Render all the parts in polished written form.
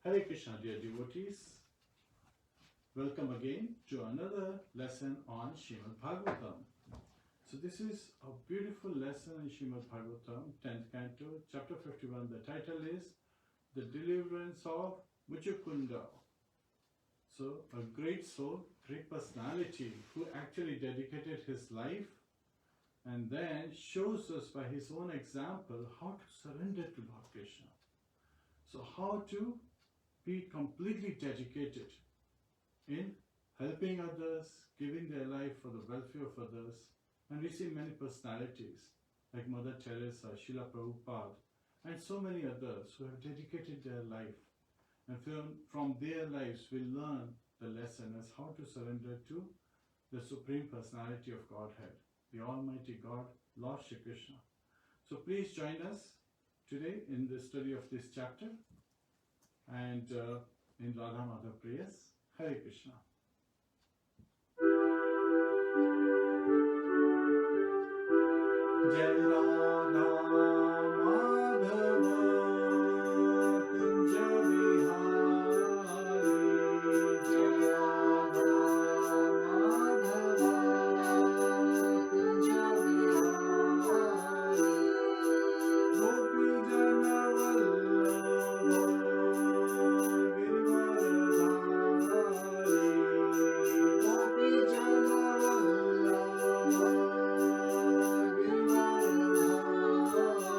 Hare Krishna, dear devotees. Welcome again to another lesson on Srimad Bhagavatam. So this is a beautiful lesson in Srimad Bhagavatam, 10th canto, chapter 51. The title is The Deliverance of Mucukunda. So a great soul, great personality who actually dedicated his life and then shows us by his own example how to surrender to Lord Krishna. So how to be completely dedicated in helping others, giving their life for the welfare of others. And we see many personalities like Mother Teresa, Srila Prabhupada, and so many others who have dedicated their life. And from their lives we learn the lesson as how to surrender to the Supreme Personality of Godhead, the Almighty God, Lord Shri Krishna. So please join us today in the study of this chapter and in Radha Madhav prayers. Hare Krishna. Jai Radha Madhava Kunja Vihari, Jai Radha Madhava Kunja Vihari, Gopi Jana Vallabha Giridharadhari, Gopi Jana Vallabha Giridharadhari.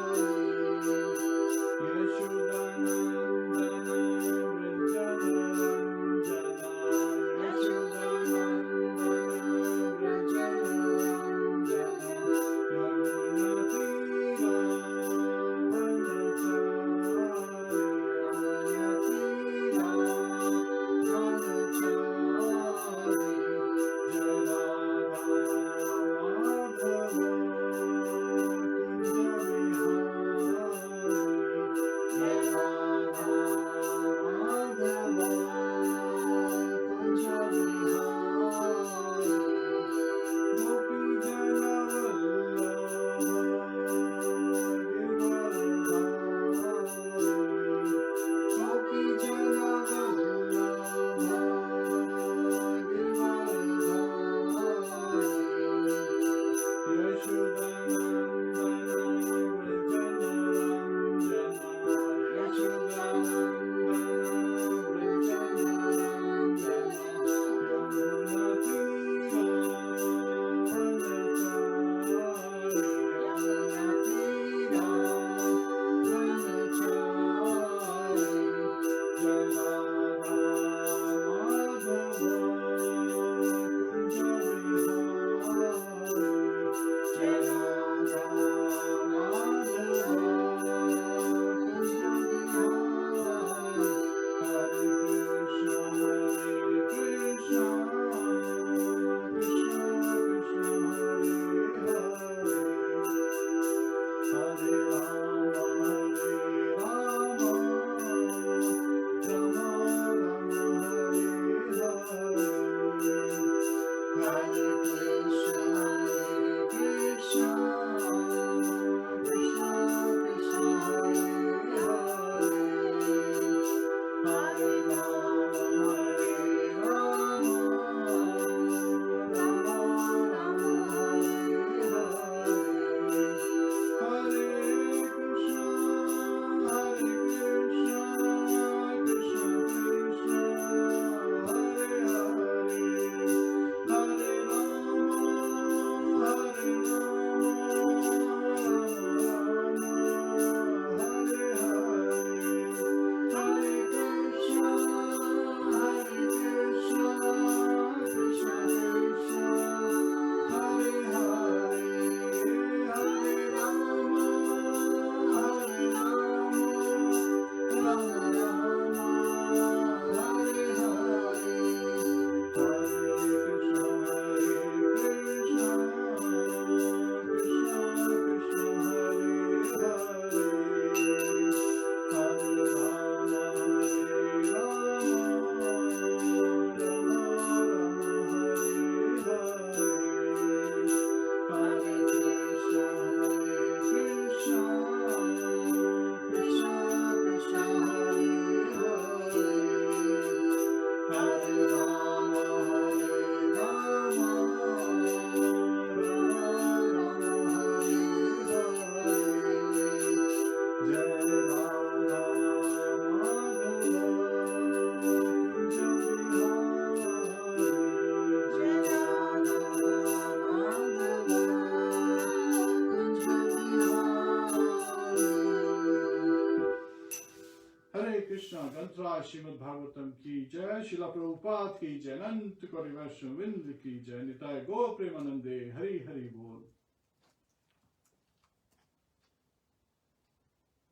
Krishna Gantra Srimad Bhagavatam ki jai, Srila Prabhupada ki jai, Anant Kori Vaishnav Vrind ki jai, Nitai Go Premanande, Hari Hari Bol.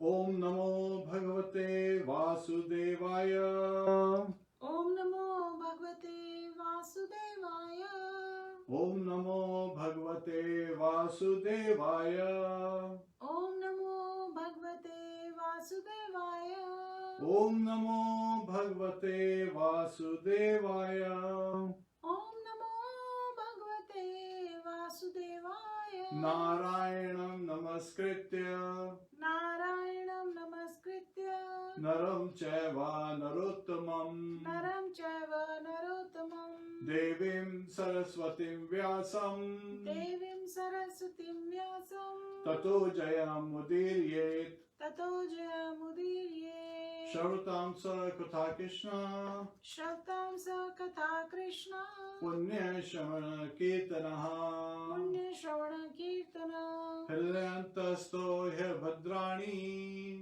Om Namo Bhagavate Vasudevaya. Om Namo Bhagavate Vasudevaya. Om Namo Bhagavate Vasudevaya. Om Namo Bhagavate Vasudevaya. Om Namo Bhagavate Vasudevaya. Om Namo Bhagavate Vasudevaya. Narayanam Namaskritya Narayanam Namaskritya Naram Chaiva Narottamam Naram Chaiva Narottamam Devim Saraswatim Vyasam Devim Saraswatim Vyasam Tato Jayam Mudiryet Tato Jayamudirye Shrutam Sa Katha Krishna Shratam Sa Katha Krishna Punya Shamana Kirtanaha Punya Shravana Kirtana Hridayantasto Bhadrani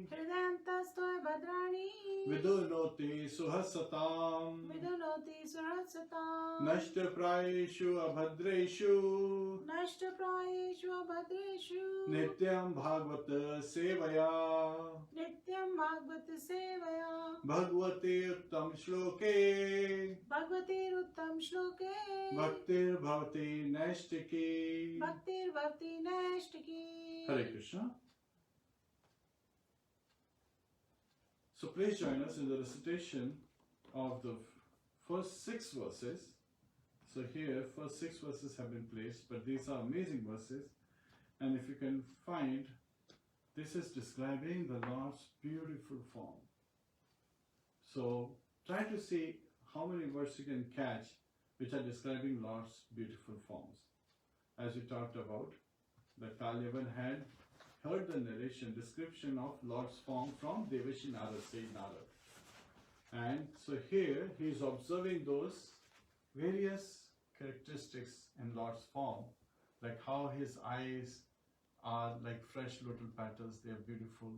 Hridayantastoy Bhadrani Vidunoti Suhasatam Vidunoti Surasatam Nashta Prayeshu Abhadreshu Nashta Prayeshu Abhadreshu Nityam Bhagavata Sevaya Nityam Bhagavata Sevaya Bhagavate Uttam Shloke Bhagavati Uttam Shloke Bhaktir Bhavati Naistiki. Bhaktir Bhavati Nashtaki. Hare Krishna. So please join us in the recitation of the first 6 verses. So here, first 6 verses have been placed, but these are amazing verses. And if you can find, this is describing the Lord's beautiful form. So try to see how many verses you can catch which are describing Lord's beautiful forms. As we talked about, that Kalyavan had heard the narration, description of Lord's form from Devashi Narad, said Narad. And so here he is observing those various characteristics in Lord's form, like how his eyes are like fresh lotus petals, they are beautiful.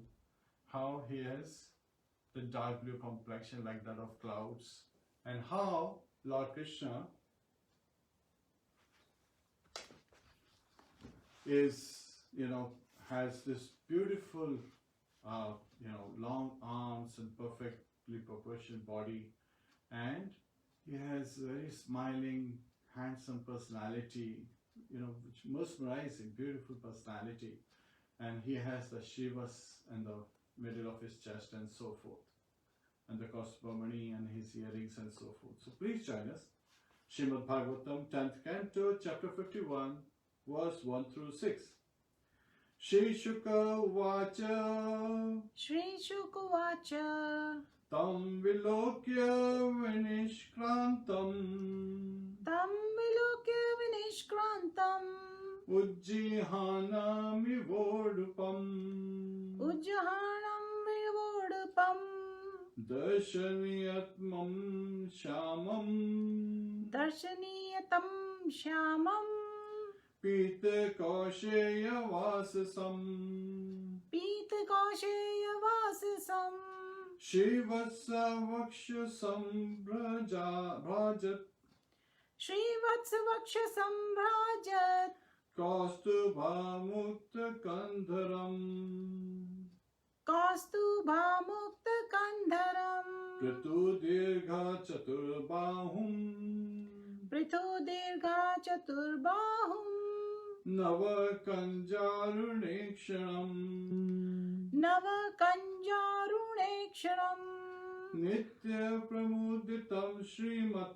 How he has the dark blue complexion like that of clouds. And how Lord Krishna is, has this beautiful, long arms and perfectly proportioned body, and he has very smiling, handsome personality, which mesmerizing, beautiful personality, and he has the Shivas in the middle of his chest and so forth, and the Kaustubhamani and his earrings and so forth. So please join us. Srimad Bhagavatam, 10th Canto, Chapter 51, verse 1 through 6. Shri Shuka Vacha Shri Shukuvacha Tam Vilokya Vinishkrantam Tam Vilokya Vinishkrantam Ujjihanami Vodupam Ujjahanam Vivodupam Darshaniyatmam Shamam Darshaniyatam Shyamam Pita Kausheya Vasasam Pita Kausheya Vasasam Shivasa Vakshasam Bhrajat Srivatsa Vakshasam Bhrajat Kaustubha Mukta Kandharam Kaustubha Mukta Kandharam Pratu Dirgha Chaturbahum Prithu Dirgha Chaturbahum Nava Kanjarunekshanam Nava Kanjaruneksharam Nitya Pramuditam Srimat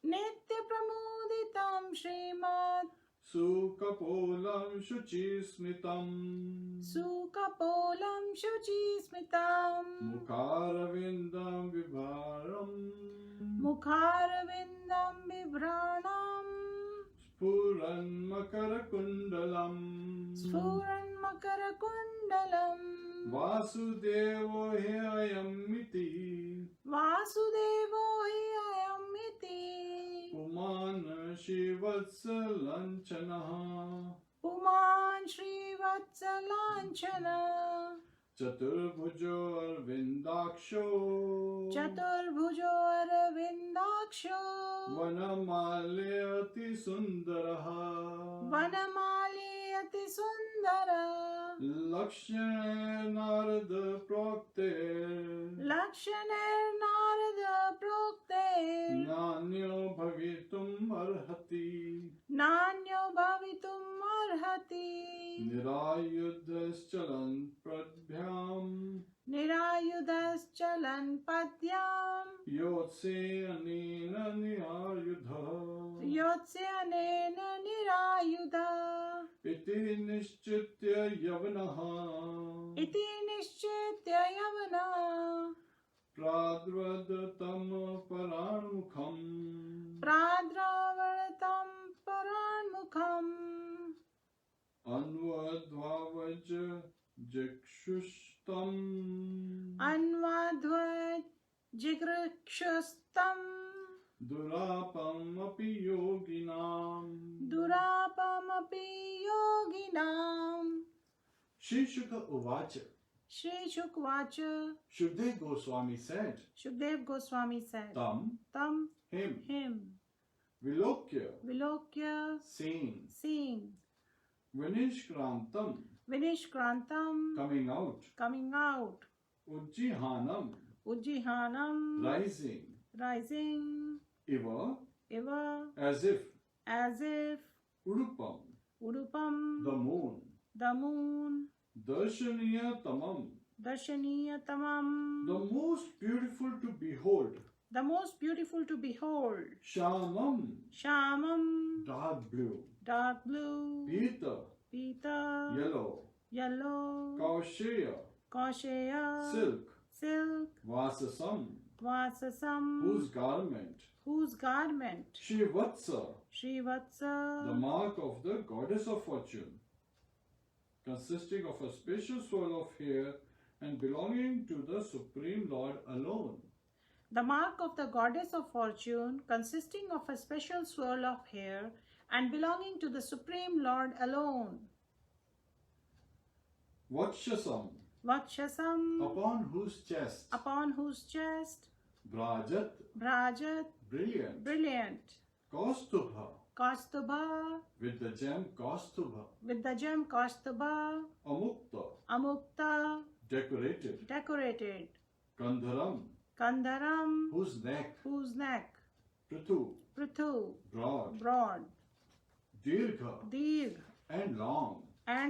Nitya Pramuditam Srimad Sukapolam Shuchismitam Sukapolam Shuchismitam Mukharavindam Vibharam Mukharavindam Vibhranam Spuran Makarakundalam Sfuran Makarakundalam Vasudevo Hyayamiti Vasudevo hi ayamiti Umana Shivatsalanchanaha Puman Shri Vatsalanchana Chaturbhujo Arvindaksho Chaturbhujo Aravindaksho Vanamalyati Sundaraha Vanamali Ati Sundara Lakshya Narada Prokte Lakshaner Narada Prokte Nanyo Bhavitum Arhati Nanyo Bhavitum Arhati Nirayudhaschalan Pradbhyam Nirayudas Chalan Padyam Yotse Anina Nirayudha Yotse Anena Nirayuda Iti Nishchitya Yavanaha Iti Nishchitya Yavana Pradvradatam Paranmukham Pradravaratam Paranmukham Anvadvavaj Jakshustam Anvadvat Jigrikshustam Durapam Api Yoginam Durapamapi Yoginam Shri Shuka Uvacha Shri Shukvacha Shukdev Goswami said Shukdev Goswami said Tam Tam him Vilokya Vilokya seeing Vinishkrantam Vinishkrantam coming out Ujjihanam Ujjihanam rising Iva Eva as if Urupam Urupam the moon Darshaniya Tamam Darshaniyatamam the most beautiful to behold Shamam dark blue Pita yellow Kausheya silk Vasasam whose garment Shrivatsa the mark of the goddess of fortune consisting of a special swirl of hair and belonging to the Supreme Lord alone. The mark of the goddess of fortune, consisting of a special swirl of hair and belonging to the Supreme Lord alone. Vakshasam, upon whose chest, Brajat, brilliant, Kaustubha, with the gem Kaustubha, Amukta, decorated, Kandharam, whose neck, Prithu, broad, Dirgha, and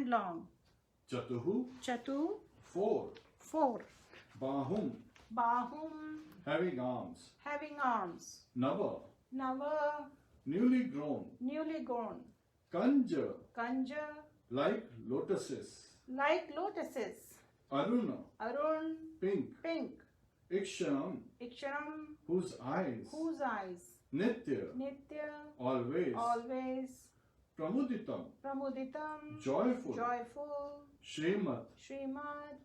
long, Chatu, four, Bahum, having arms, Nava, newly grown, Kanja, like lotuses, Arun, pink, Ikshanam, whose eyes, Nitya, always, Pramuditam, joyful, Shrimat,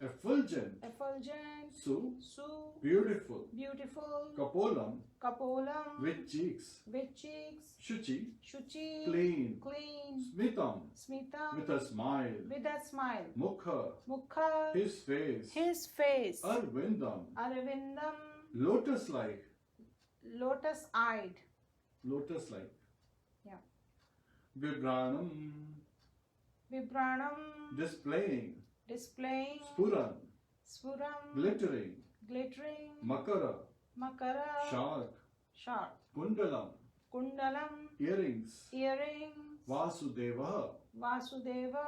effulgent, Su, beautiful, Kapolam, with cheeks, Shuchi, clean, Smitam, with a smile, Mukha, his face, Arvindam, lotus-like, Yeah. Vibranam, displaying, Spuran, glittering, Makara, shark, Kundalam, earrings, Vasudeva,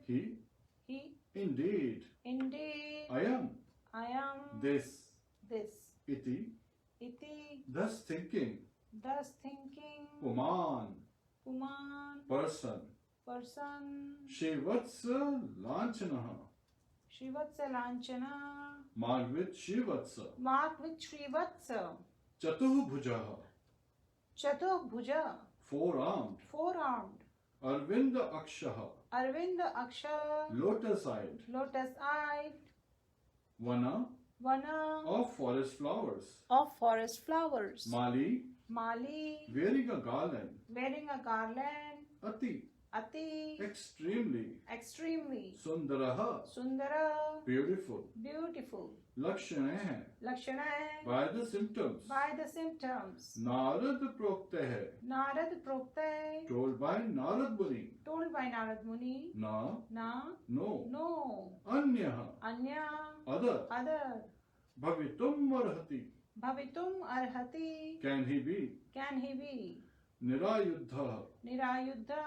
he, indeed, I am, this, iti, thus thinking, Puman, person, Shivatsa Lanchanaha, marked with Shivatsa, Chaturbhujaha, four-armed, Arvinda Akshaha, lotus-eyed, Vana, of forest flowers, Mali, wearing a garland, Ati, ati, extremely, extremely, sundaraha, sundara, beautiful, beautiful, lakshana, lakshana, by the symptoms, by the symptoms. Narad prokta, Narad prokta, told by Narad Muni, told by Narad Muni, na, na, no, no, anyaha, anya, other, other, bhavitum arhati, bhavitum arhati, can he be, can he be, nirayuddha, nirayuddha,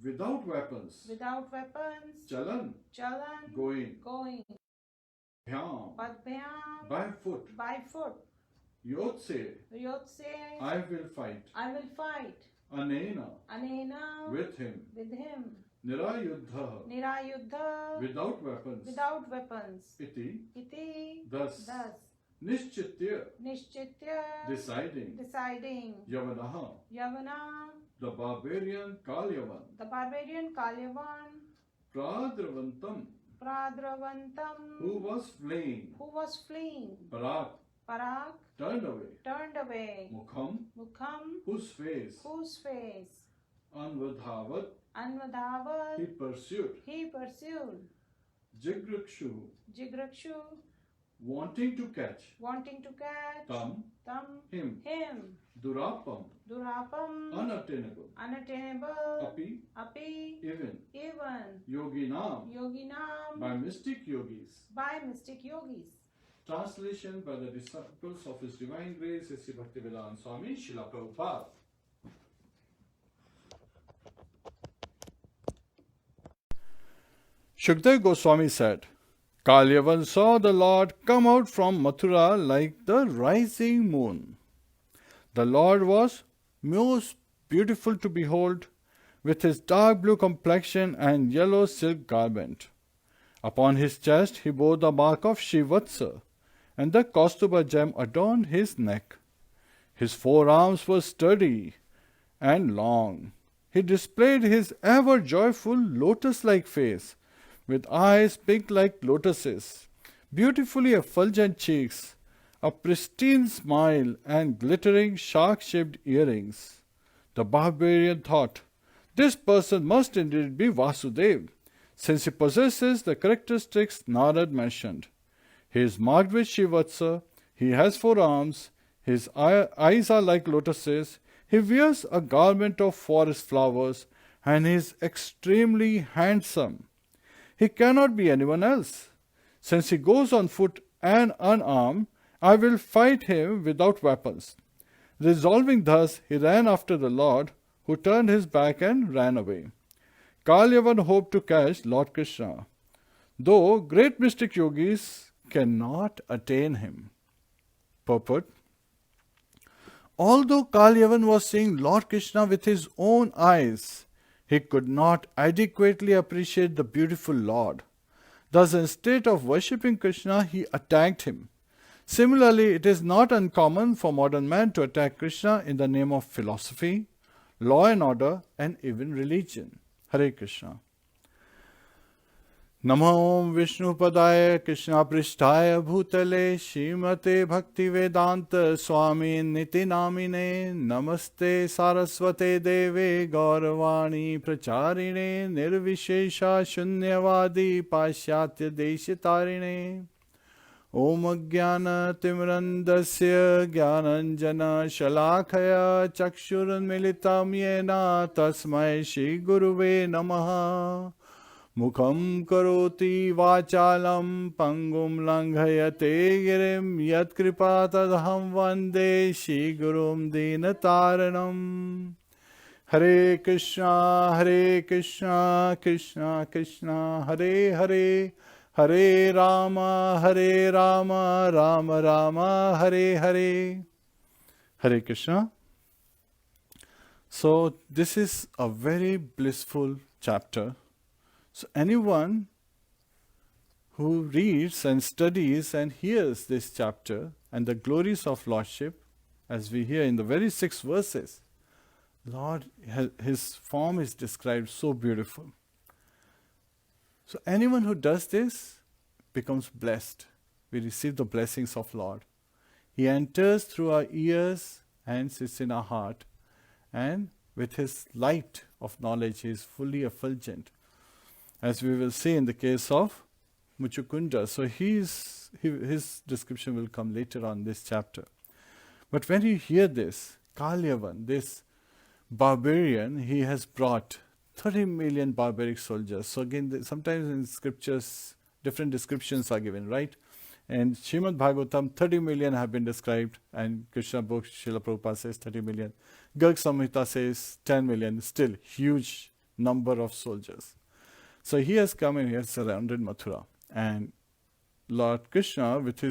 without weapons, without weapons, chalan, chalan, going, bhyam, by by foot, yotse, yotse, I will fight, anena, anena, with him, nirayuddha, nirayuddha, without weapons, iti, iti, thus, nishchitya, deciding, yavanaha, Yavana, the barbarian Kalyavan, the barbarian Kalyavan, pradravantam, Pradravantam, who was fleeing, parak, Parak, turned away, mukham, whose face, anvadhavat, he Anvadhavat, pursued, jigrakshu, Jigrakshu, wanting to catch, tam, him, durapam, Durapam, unattainable, unattainable, api, even, yoginam, by yoginam, mystic yogis. by mystic yogis. Translation by the disciples of His Divine Grace, Sri Bhaktivedanta Swami Srila Prabhupada. Shukdev Goswami said, Kalyavan saw the Lord come out from Mathura like the rising moon. The Lord was most beautiful to behold, with his dark blue complexion and yellow silk garment. Upon his chest he bore the mark of Shivatsa, and the Kaustuba gem adorned his neck. His forearms were sturdy and long. He displayed his ever joyful lotus-like face, with eyes pink like lotuses, beautifully effulgent cheeks, a pristine smile, and glittering shark-shaped earrings. The barbarian thought, this person must indeed be Vasudev, since he possesses the characteristics Narad mentioned. He is marked with Shivatsa, he has 4 arms, his eyes are like lotuses, he wears a garment of forest flowers, and he is extremely handsome. He cannot be anyone else. Since he goes on foot and unarmed, I will fight him without weapons. Resolving thus, he ran after the Lord, who turned his back and ran away. Kalyavan hoped to catch Lord Krishna, though great mystic yogis cannot attain him. Purport: although Kalyavan was seeing Lord Krishna with his own eyes, he could not adequately appreciate the beautiful Lord. Thus, instead of worshipping Krishna, he attacked him. Similarly, it is not uncommon for modern man to attack Krishna in the name of philosophy, law and order, and even religion. Hare Krishna. Namo Vishnupadaya Krishna Pristhaya Bhutale Srimate Bhaktivedanta Swami Niti Namine Namaste Saraswate Deve Gauravani Pracharine Nirvishesha Shunyavadi Pashyatya Deshitarine Om Jnana Timrandasya Jnananjana Shalakaya Chakshuran Militam Yena Tasmai Shri Guruve Namaha Mukham karoti vachalam pangum langhayate girim yat kripa tadham vande Shri Gurum dinataranam. Hare Krishna, Krishna Krishna, Hare Hare, Hare Rama, Rama Rama, Hare Hare. Hare Krishna. So this is a very blissful chapter. So anyone who reads and studies and hears this chapter and the glories of Lordship, as we hear in the very 6 verses, Lord, his form is described so beautiful. So anyone who does this becomes blessed. We receive the blessings of Lord. He enters through our ears and sits in our heart, and with his light of knowledge. He is fully effulgent, as we will see in the case of Mucukunda. So his description will come later on this chapter. But when you hear this, Kalyavan, this barbarian, he has brought 30 million barbaric soldiers. So again, sometimes in scriptures, different descriptions are given, right? And Srimad Bhagavatam, 30 million have been described, and Krishna book, Srila Prabhupada says 30 million. Garg Samhita says 10 million, still huge number of soldiers. So he has come and he has surrounded Mathura. And Lord Krishna, with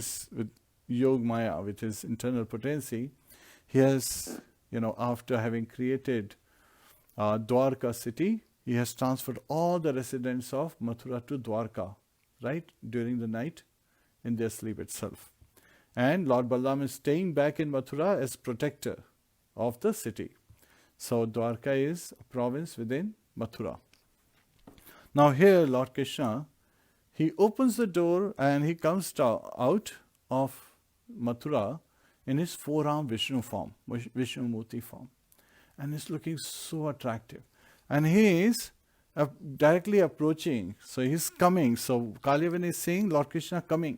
Yog Maya, with his internal potency, he has, after having created Dwarka city, he has transferred all the residents of Mathura to Dwarka, right, during the night, in their sleep itself. And Lord Balaram is staying back in Mathura as protector of the city. So Dwarka is a province within Mathura. Now here Lord Krishna, he opens the door and he comes out of Mathura in his four-armed Vishnu form, Vishnu Murti form. And he's looking so attractive. And he is directly approaching. So he's coming. So Kalyavan is saying, Lord Krishna coming.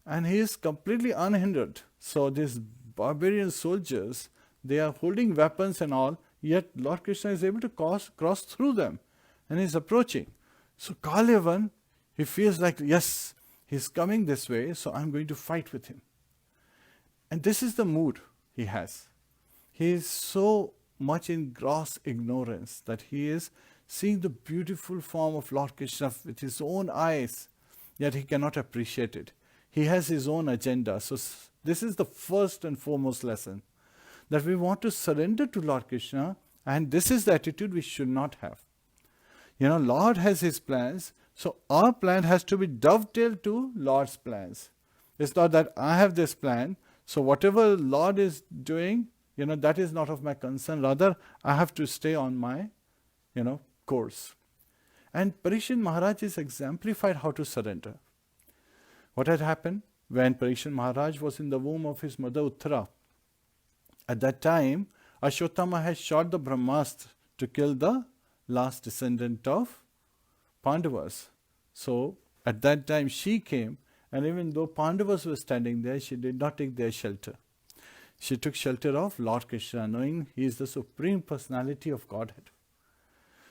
And he is completely unhindered. So these barbarian soldiers, they are holding weapons and all, yet Lord Krishna is able to cross through them. And he's approaching. So Kalyavan, he feels like, yes, he's coming this way, so I'm going to fight with him. And this is the mood he has. He is so much in gross ignorance that he is seeing the beautiful form of Lord Krishna with his own eyes, yet he cannot appreciate it. He has his own agenda. So this is the first and foremost lesson, that we want to surrender to Lord Krishna, and this is the attitude we should not have. Lord has his plans, so our plan has to be dovetailed to Lord's plans. It's not that I have this plan, so whatever Lord is doing, that is not of my concern. Rather, I have to stay on my, course. And Parikshit Maharaj is exemplified how to surrender. What had happened when Parikshit Maharaj was in the womb of his mother Uttara? At that time, Ashwatthama had shot the Brahmastra to kill the last descendant of Pandavas. So at that time she came, and even though Pandavas were standing there, she did not take their shelter. She took shelter of Lord Krishna, knowing he is the Supreme Personality of Godhead.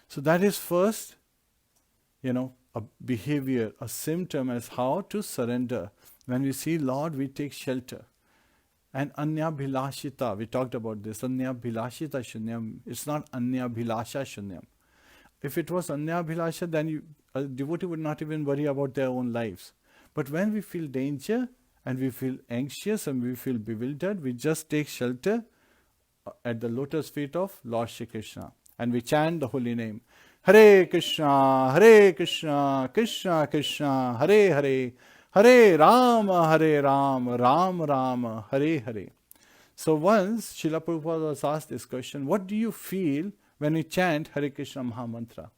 So that is first, a behavior, a symptom as how to surrender. When we see Lord, we take shelter. And Anyabhilashita, we talked about this, Anyabhilashita Shunyam. It's not Anyabhilasha Shunyam. If it was Anyabhilasha, then a devotee would not even worry about their own lives. But when we feel danger, and we feel anxious, and we feel bewildered, we just take shelter at the lotus feet of Lord Shri Krishna. And we chant the holy name. Hare Krishna, Krishna Krishna, Hare Hare, Hare Rama, Rama Rama, Hare Hare. So once Srila Prabhupada was asked this question, what do you feel when you chant Hare Krishna Mahamantra?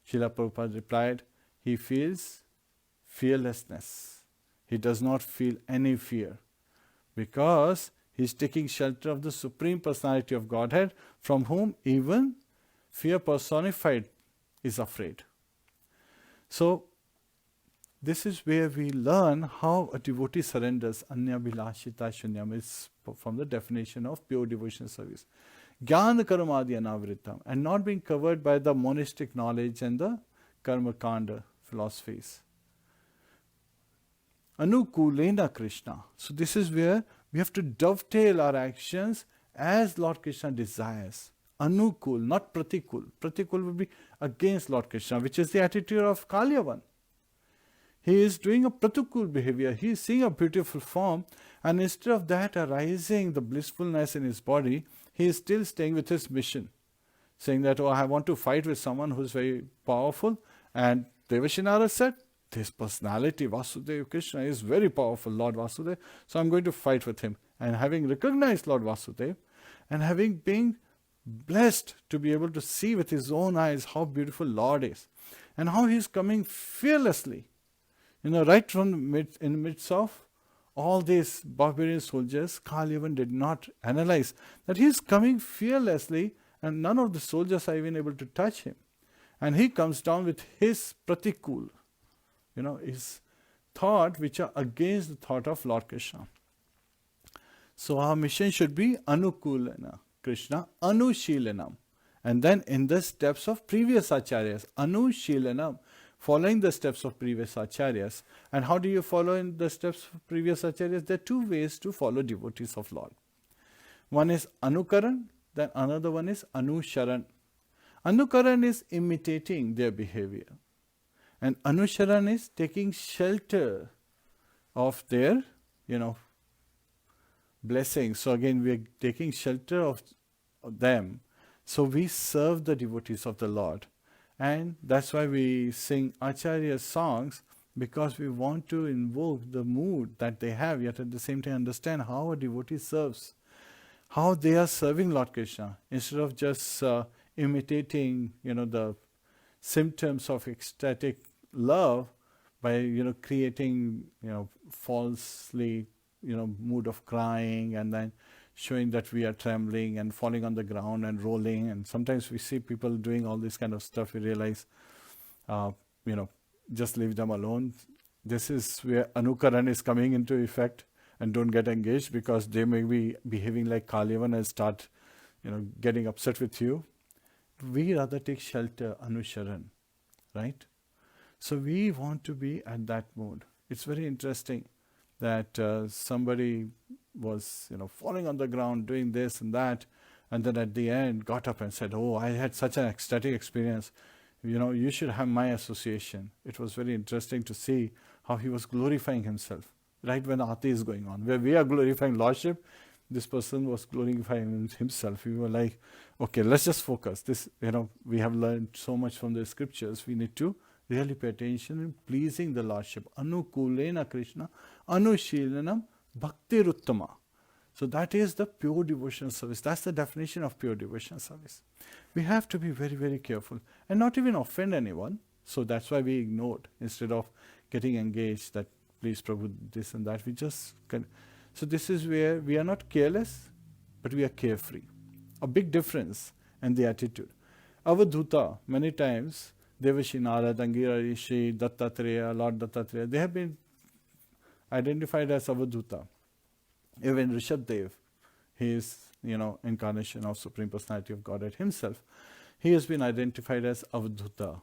Srila Prabhupada replied, he feels fearlessness. He does not feel any fear, because he is taking shelter of the Supreme Personality of Godhead, from whom even fear personified is afraid. So this is where we learn how a devotee surrenders. Anyabhilashita Shunyam is from the definition of pure devotional service. Jnana Karmadi Anavritam, and not being covered by the monistic knowledge and the Karma Kanda philosophies. Anukulena Krishna. So this is where we have to dovetail our actions as Lord Krishna desires. Anukul, not Pratikul. Pratikul will be against Lord Krishna, which is the attitude of Kalyavan. He is doing a Pratikul behavior. He is seeing a beautiful form, and instead of that arising the blissfulness in his body, he is still staying with his mission, saying that, I want to fight with someone who is very powerful. And Devashinara said, this personality, Vasudeva Krishna, is very powerful, Lord Vasudeva, so I'm going to fight with him. And having recognized Lord Vasudeva, and having been blessed to be able to see with his own eyes how beautiful Lord is, and how he is coming fearlessly, right from in the midst of all these barbarian soldiers, Kalyavan did not analyze that he is coming fearlessly and none of the soldiers are even able to touch him. And he comes down with his pratikul, his thought which are against the thought of Lord Krishna. So our mission should be anukulana Krishna, anushilanam. And then in the steps of previous acharyas, anushilanam, following the steps of previous acharyas. And how do you follow in the steps of previous acharyas? There are two ways to follow devotees of Lord. One is anukaran, then another one is anusharan. Anukaran is imitating their behavior. And anusharan is taking shelter of their, blessings. So again, we are taking shelter of them. So we serve the devotees of the Lord. And that's why we sing Acharya songs, because we want to invoke the mood that they have, yet at the same time understand how a devotee serves, how they are serving Lord Krishna, instead of just imitating, the symptoms of ecstatic love by, creating, falsely, mood of crying, and then showing that we are trembling and falling on the ground and rolling. And sometimes we see people doing all this kind of stuff. We realize, just leave them alone. This is where Anukaran is coming into effect, and don't get engaged, because they may be behaving like Kalivan and start, getting upset with you. We rather take shelter, Anusharan, right? So we want to be at that mode. It's very interesting that somebody was, falling on the ground, doing this and that, and then at the end got up and said, "Oh, I had such an ecstatic experience. You should have my association." It was very interesting to see how he was glorifying himself, right when Aarti is going on. Where we are glorifying Lordship, this person was glorifying himself. We were like, okay, let's just focus. This, we have learned so much from the scriptures. We need to really pay attention in pleasing the Lordship. Anukulena Krishna, Anushilanam Bhaktiruttama. So that is the pure devotional service. That's the definition of pure devotional service. We have to be very, very careful and not even offend anyone. So that's why we ignored, instead of getting engaged that, please Prabhu, this and that. We just can. So this is where we are not careless, but we are carefree. A big difference in the attitude. Avadhuta, many times, Devashi Narad, Angira Rishi, Dattatreya, Lord Dattatreya, they have been identified as Avadhuta. Even Rishabdev, he is, incarnation of Supreme Personality of Godhead himself. He has been identified as Avadhuta,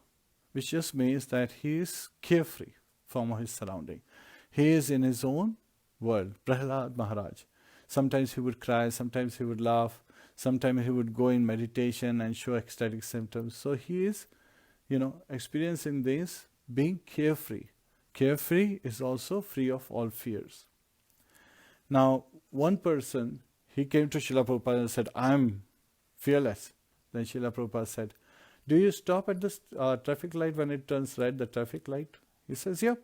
which just means that he is carefree from his surrounding. He is in his own world. Prahlad Maharaj. Sometimes he would cry, sometimes he would laugh, sometimes he would go in meditation and show ecstatic symptoms. So he is, experiencing this, being carefree. Carefree is also free of all fears. Now, one person, he came to Srila Prabhupada and said, "I'm fearless." Then Srila Prabhupada said, "Do you stop at the traffic light when it turns red, the traffic light?" He says, "Yep."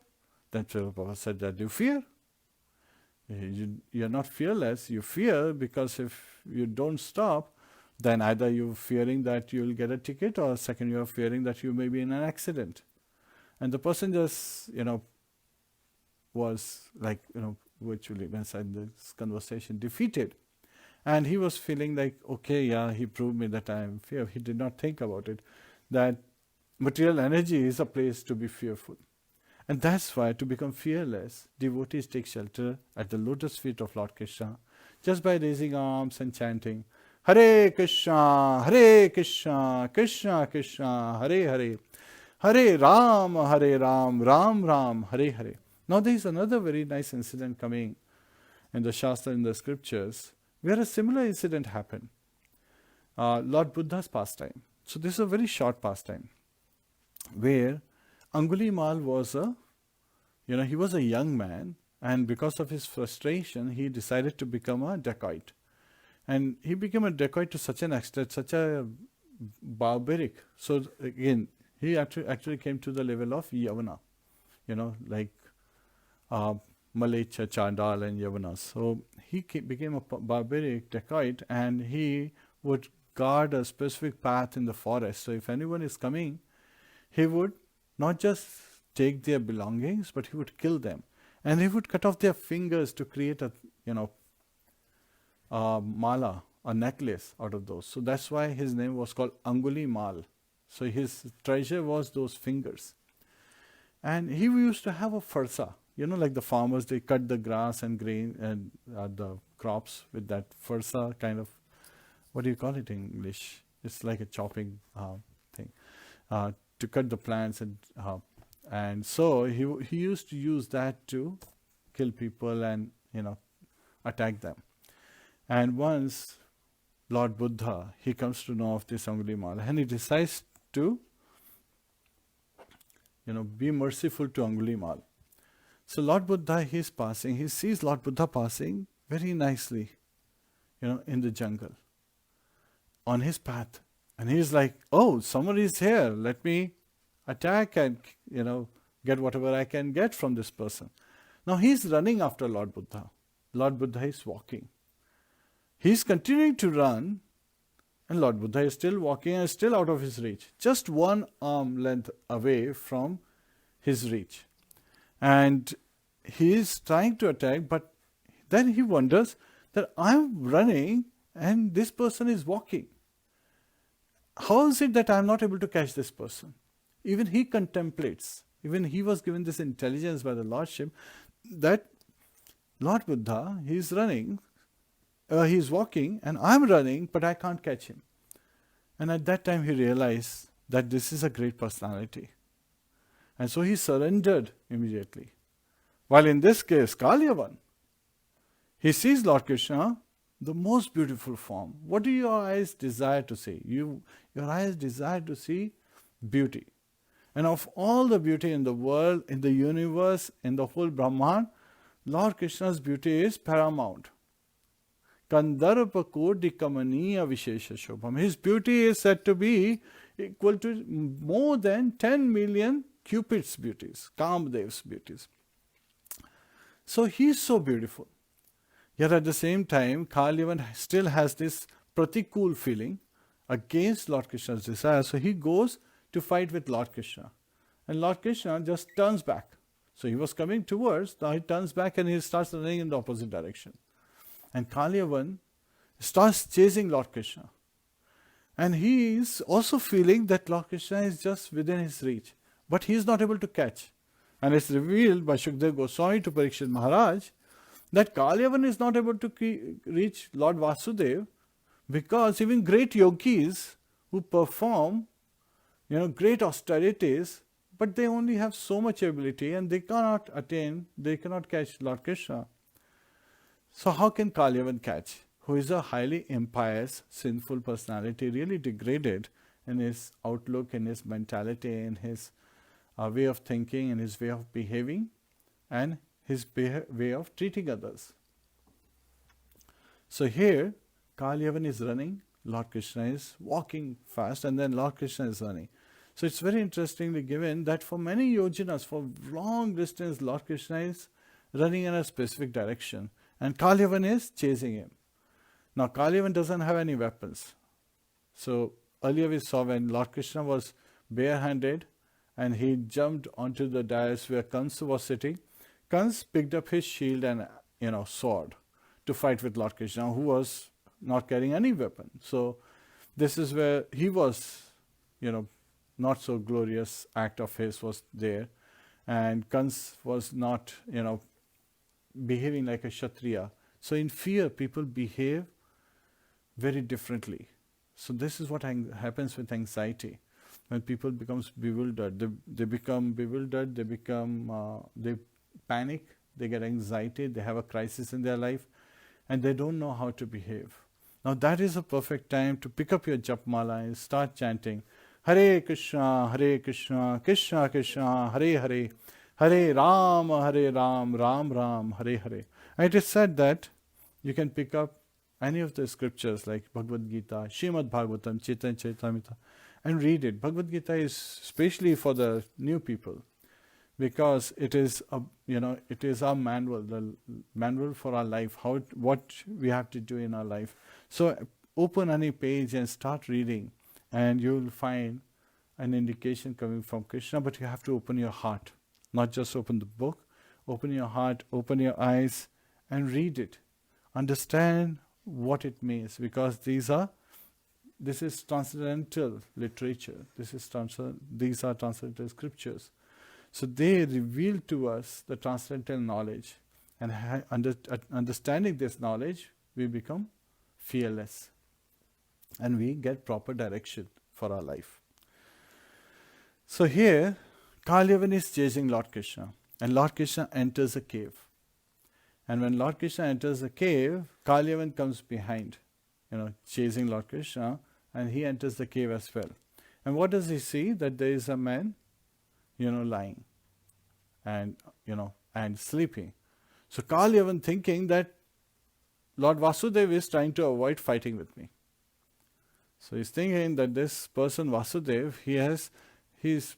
Then Srila Prabhupada said, "That you fear? You're not fearless. You fear because if you don't stop, then either you're fearing that you'll get a ticket, or second, you're fearing that you may be in an accident." And the person just, was like, virtually, inside this conversation, defeated. And he was feeling like, okay, yeah, he proved me that I am fear. He did not think about it, that material energy is a place to be fearful. And that's why, to become fearless, devotees take shelter at the lotus feet of Lord Krishna, just by raising arms and chanting, Hare Krishna, Krishna Krishna, Hare Hare, Hare Ram, Ram Ram, Hare Hare. Now there is another very nice incident coming in the Shastra, in the scriptures, where a similar incident happened. Lord Buddha's pastime. So this is a very short pastime, where Angulimal was he was a young man, and because of his frustration, he decided to become a dacoit. And he became a dacoit to such an extent, such a barbaric. So again, he actually came to the level of Yavana, like Malecha, Chandal and Yavana. So he became a barbaric dacoit, and he would guard a specific path in the forest. So if anyone is coming, he would not just take their belongings, but he would kill them. And he would cut off their fingers to create a mala a necklace out of those. So that's why his name was called Anguli Mal. So his treasure was those fingers. And he used to have a farsa. Like the farmers, they cut the grass and grain and the crops with that farsa kind of, what do you call it in English? It's like a chopping thing to cut the plants, and so he used to use that to kill people and attack them. And once Lord Buddha, he comes to know of this Angulimala, and he decides to be merciful to Angulimala. So Lord Buddha, he sees Lord Buddha passing very nicely, in the jungle, on his path. And he's like, oh, somebody is here, let me attack and, get whatever I can get from this person. Now he's running after Lord Buddha. Lord Buddha is walking. He's continuing to run, and Lord Buddha is still walking and still out of his reach. Just one arm length away from his reach. And he is trying to attack, but then he wonders that I'm running and this person is walking. How is it that I'm not able to catch this person? Even he contemplates. Even he was given this intelligence by the Lordship that Lord Buddha, he's running, he's walking, and I'm running, but I can't catch him. And at that time he realized that this is a great personality. And so he surrendered immediately. While in this case, Kalyavan, he sees Lord Krishna, the most beautiful form. What do your eyes desire to see? Your eyes desire to see beauty. And of all the beauty in the world, in the universe, in the whole Brahman, Lord Krishna's beauty is paramount. Kandarpa Kodi Kamaniya Vishesha Shobham. His beauty is said to be equal to more than 10 million Cupid's beauties, Kamdev's beauties. So he is so beautiful. Yet at the same time, Kalyavan still has this pratikul feeling against Lord Krishna's desire. So he goes to fight with Lord Krishna. And Lord Krishna just turns back. So he was coming towards, now he turns back and he starts running in the opposite direction. And Kalyavan starts chasing Lord Krishna. And he is also feeling that Lord Krishna is just within his reach. But he is not able to catch. And it's revealed by Shukdev Goswami to Parikshit Maharaj that Kalyavan is not able to reach Lord Vasudev because even great yogis who perform, great austerities, but they only have so much ability and they cannot attain, they cannot catch Lord Krishna. So how can Kalyavan catch? Who is a highly impious, sinful personality, really degraded in his outlook, in his mentality, in his way of thinking, in his way of behaving, and his way of treating others. So here, Kalyavan is running, Lord Krishna is walking fast, and then Lord Krishna is running. So it's very interestingly given that for many yoginas, for long distance, Lord Krishna is running in a specific direction, and Kalyavan is chasing him. Now Kalyavan doesn't have any weapons. So earlier we saw when Lord Krishna was barehanded, and he jumped onto the dais where Kansa was sitting. Kansa picked up his shield and sword to fight with Lord Krishna, who was not carrying any weapon. So this is where he was, not so glorious act of his was there, and Kansa was not, behaving like a Kshatriya. So in fear, people behave very differently. So this is what happens with anxiety. When people becomes bewildered, they become bewildered, they panic, they get anxiety, they have a crisis in their life, and they don't know how to behave. Now that is a perfect time to pick up your japmala and start chanting Hare Krishna, Krishna Krishna, Hare Hare, Hare Ram, Ram Ram, Hare Hare. And it is said that you can pick up any of the scriptures like Bhagavad Gita, Srimad Bhagavatam, Chaitanya Charitamrita, and read it. Bhagavad Gita is especially for the new people because it is it is our manual, the manual for our life, what we have to do in our life. So open any page and start reading, and you will find an indication coming from Krishna, but you have to open your heart, not just open the book. Open your heart, open your eyes, and read it. Understand what it means, because this is transcendental literature. These are transcendental scriptures. So they reveal to us the transcendental knowledge, and understanding this knowledge, we become fearless, and we get proper direction for our life. So here, Kalyavan is chasing Lord Krishna, and Lord Krishna enters a cave. And when Lord Krishna enters a cave, Kalyavan comes behind, chasing Lord Krishna, and he enters the cave as well. And what does he see? That there is a man, lying and sleeping. So Kalyavan, thinking that Lord Vasudeva is trying to avoid fighting with me. So he's thinking that this person Vasudeva, he's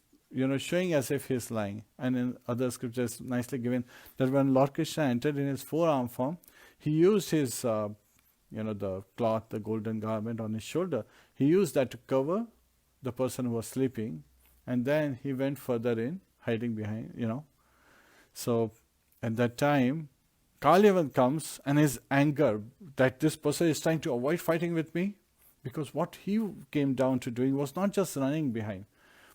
showing as if he's lying. And in other scriptures nicely given that when Lord Krishna entered in his four-arm form, he used his the cloth, the golden garment on his shoulder, he used that to cover the person who was sleeping, and then he went further in, hiding behind, So at that time, Kalyavan comes, and his anger that this person is trying to avoid fighting with me, because what he came down to doing was not just running behind,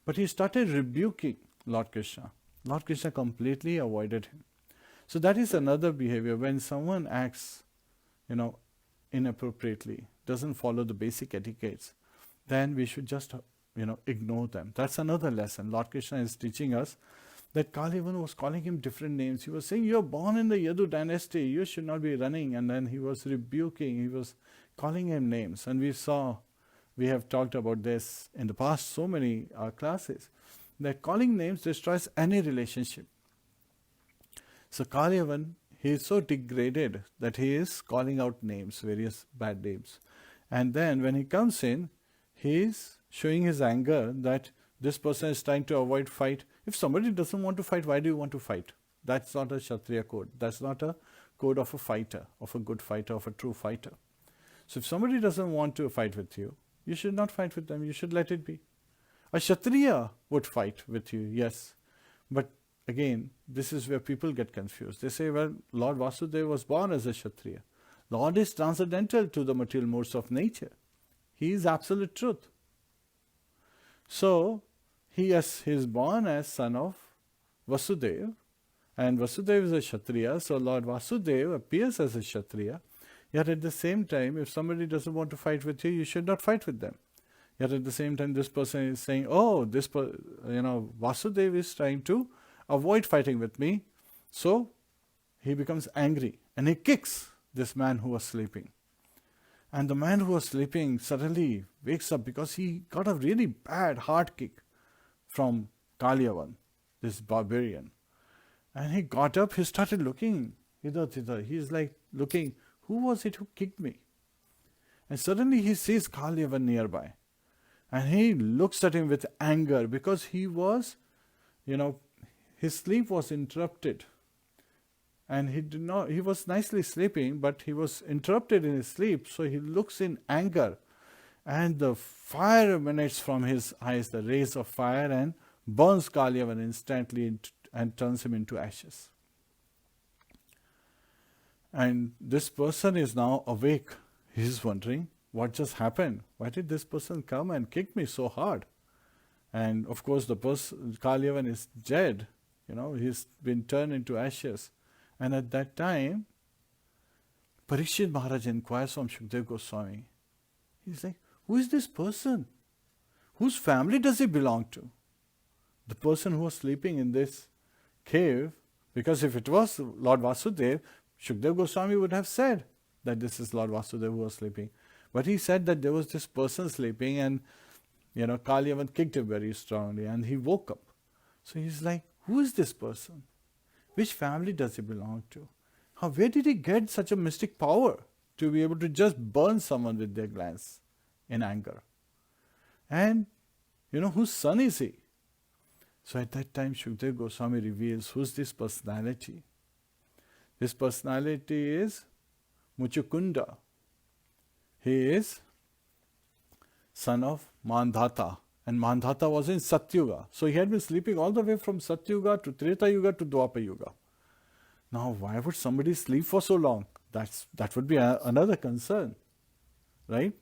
but he started rebuking Lord Krishna. Lord Krishna completely avoided him. So that is another behavior. When someone acts, inappropriately, doesn't follow the basic etiquettes, then we should just, ignore them. That's another lesson. Lord Krishna is teaching us that Kalyavan was calling him different names. He was saying, you're born in the Yadu dynasty, you should not be running. And then he was rebuking, he was calling him names. And we have talked about this in the past, so many classes, that calling names destroys any relationship. So Kalyavan, he is so degraded that he is calling out names, various bad names. And then when he comes in, he is showing his anger that this person is trying to avoid fight. If somebody doesn't want to fight, why do you want to fight? That's not a Kshatriya code. That's not a code of a fighter, of a good fighter, of a true fighter. So if somebody doesn't want to fight with you, you should not fight with them. You should let it be. A Kshatriya would fight with you, yes. But again, this is where people get confused. They say, well, Lord Vasudeva was born as a Kshatriya. Lord is transcendental to the material modes of nature. He is absolute truth. So, he is born as son of Vasudeva, and Vasudeva is a Kshatriya, so Lord Vasudeva appears as a Kshatriya. Yet at the same time, if somebody doesn't want to fight with you, you should not fight with them. Yet at the same time, this person is saying, oh, Vasudeva is trying to avoid fighting with me. So he becomes angry and he kicks this man who was sleeping. And the man who was sleeping suddenly wakes up because he got a really bad hard kick from Kalyavan, this barbarian. And he got up, he started looking. He's like looking, who was it who kicked me? And suddenly he sees Kalyavan nearby. And he looks at him with anger because he was, his sleep was interrupted. And he was nicely sleeping, but he was interrupted in his sleep. So he looks in anger. And the fire emanates from his eyes, the rays of fire, and burns Kalyavan instantly and turns him into ashes. And this person is now awake. He is wondering, what just happened? Why did this person come and kick me so hard? And of course, the person, Kalyavan, is dead. He's been turned into ashes. And at that time, Parikshit Maharaj inquires from Shukdev Goswami. He's like, who is this person? Whose family does he belong to? The person who was sleeping in this cave, because if it was Lord Vasudeva, Shukdev Goswami would have said that this is Lord Vasudeva who was sleeping. But he said that there was this person sleeping and, Kalyavan kicked him very strongly and he woke up. So he's like, who is this person? Which family does he belong to? Where did he get such a mystic power to be able to just burn someone with their glance in anger? And, whose son is he? So at that time, Shukdev Goswami reveals who's this personality. This personality is Mucukunda. He is son of Mandhata. And Mandhata was in Satyuga. So he had been sleeping all the way from Satyuga to Treta Yuga to Dwapara Yuga. Now, why would somebody sleep for so long? That would be another concern, right?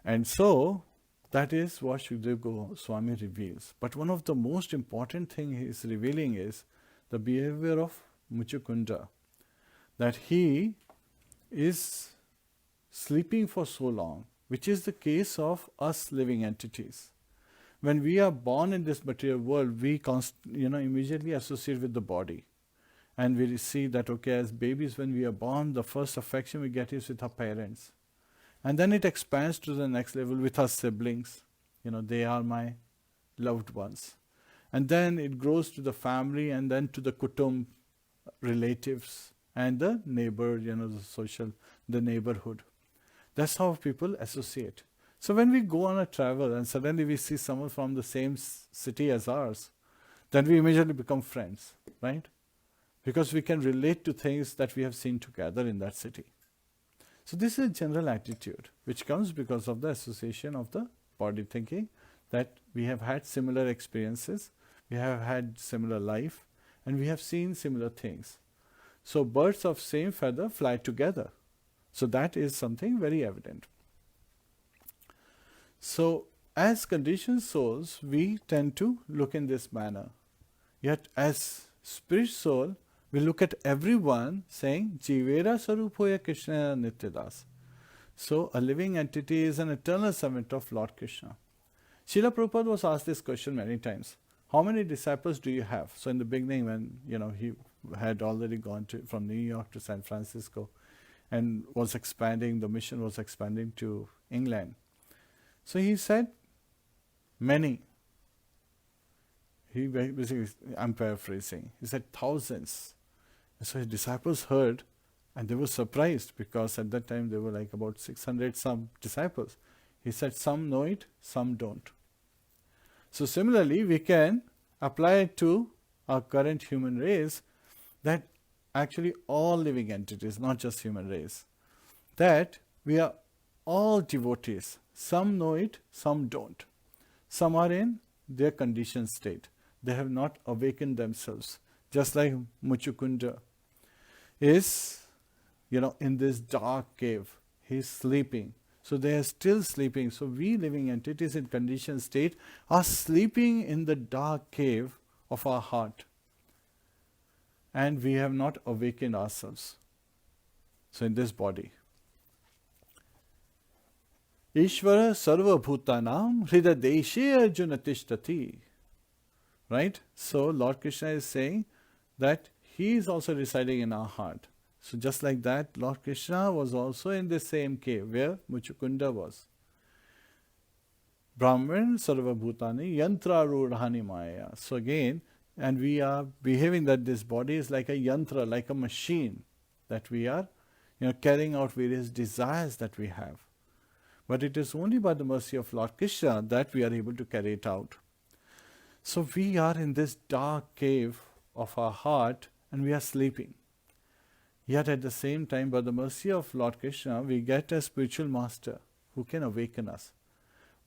And so that is what Shukdev Goswami reveals. But one of the most important things he is revealing is the behavior of Mucukunda, that he is sleeping for so long, which is the case of us living entities. When we are born in this material world, we immediately associate with the body. And we see that, okay, as babies, when we are born, the first affection we get is with our parents. And then it expands to the next level with our siblings. They are my loved ones. And then it grows to the family, and then to the kutum, relatives, and the neighbor, the neighborhood. That's how people associate. So when we go on a travel and suddenly we see someone from the same city as ours, then we immediately become friends, right? Because we can relate to things that we have seen together in that city. So this is a general attitude, which comes because of the association of the body thinking, that we have had similar experiences, we have had similar life, and we have seen similar things. So birds of same feather fly together. So that is something very evident. So as conditioned souls, we tend to look in this manner. Yet as spirit soul, we look at everyone saying, Jivera Sarupoya Krishna Nityadas. So a living entity is an eternal servant of Lord Krishna. Srila Prabhupada was asked this question many times. How many disciples do you have? So in the beginning, when he had already gone from New York to San Francisco and was expanding, the mission was expanding to England. So he said, many. He basically, I'm paraphrasing, he said thousands. And so his disciples heard, and they were surprised, because at that time there were like about 600 some disciples. He said some know it, some don't. So similarly, we can apply it to our current human race, that actually all living entities, not just human race, that we are all devotees. Some know it, some don't. Some are in their conditioned state. They have not awakened themselves. Just like Mucukunda is, in this dark cave. He's sleeping. So they are still sleeping. So we living entities in conditioned state are sleeping in the dark cave of our heart. And we have not awakened ourselves. So in this body. Ishvara sarva bhutanam hridadeshe arjuna tishtati. Right? So Lord Krishna is saying that He is also residing in our heart. So just like that, Lord Krishna was also in the same cave where Mucukunda was. Brahman sarva bhutani yantra rudhani maya. So again, and we are behaving that this body is like a yantra, like a machine, that we are carrying out various desires that we have. But it is only by the mercy of Lord Krishna that we are able to carry it out. So we are in this dark cave of our heart and we are sleeping. Yet at the same time, by the mercy of Lord Krishna, we get a spiritual master who can awaken us.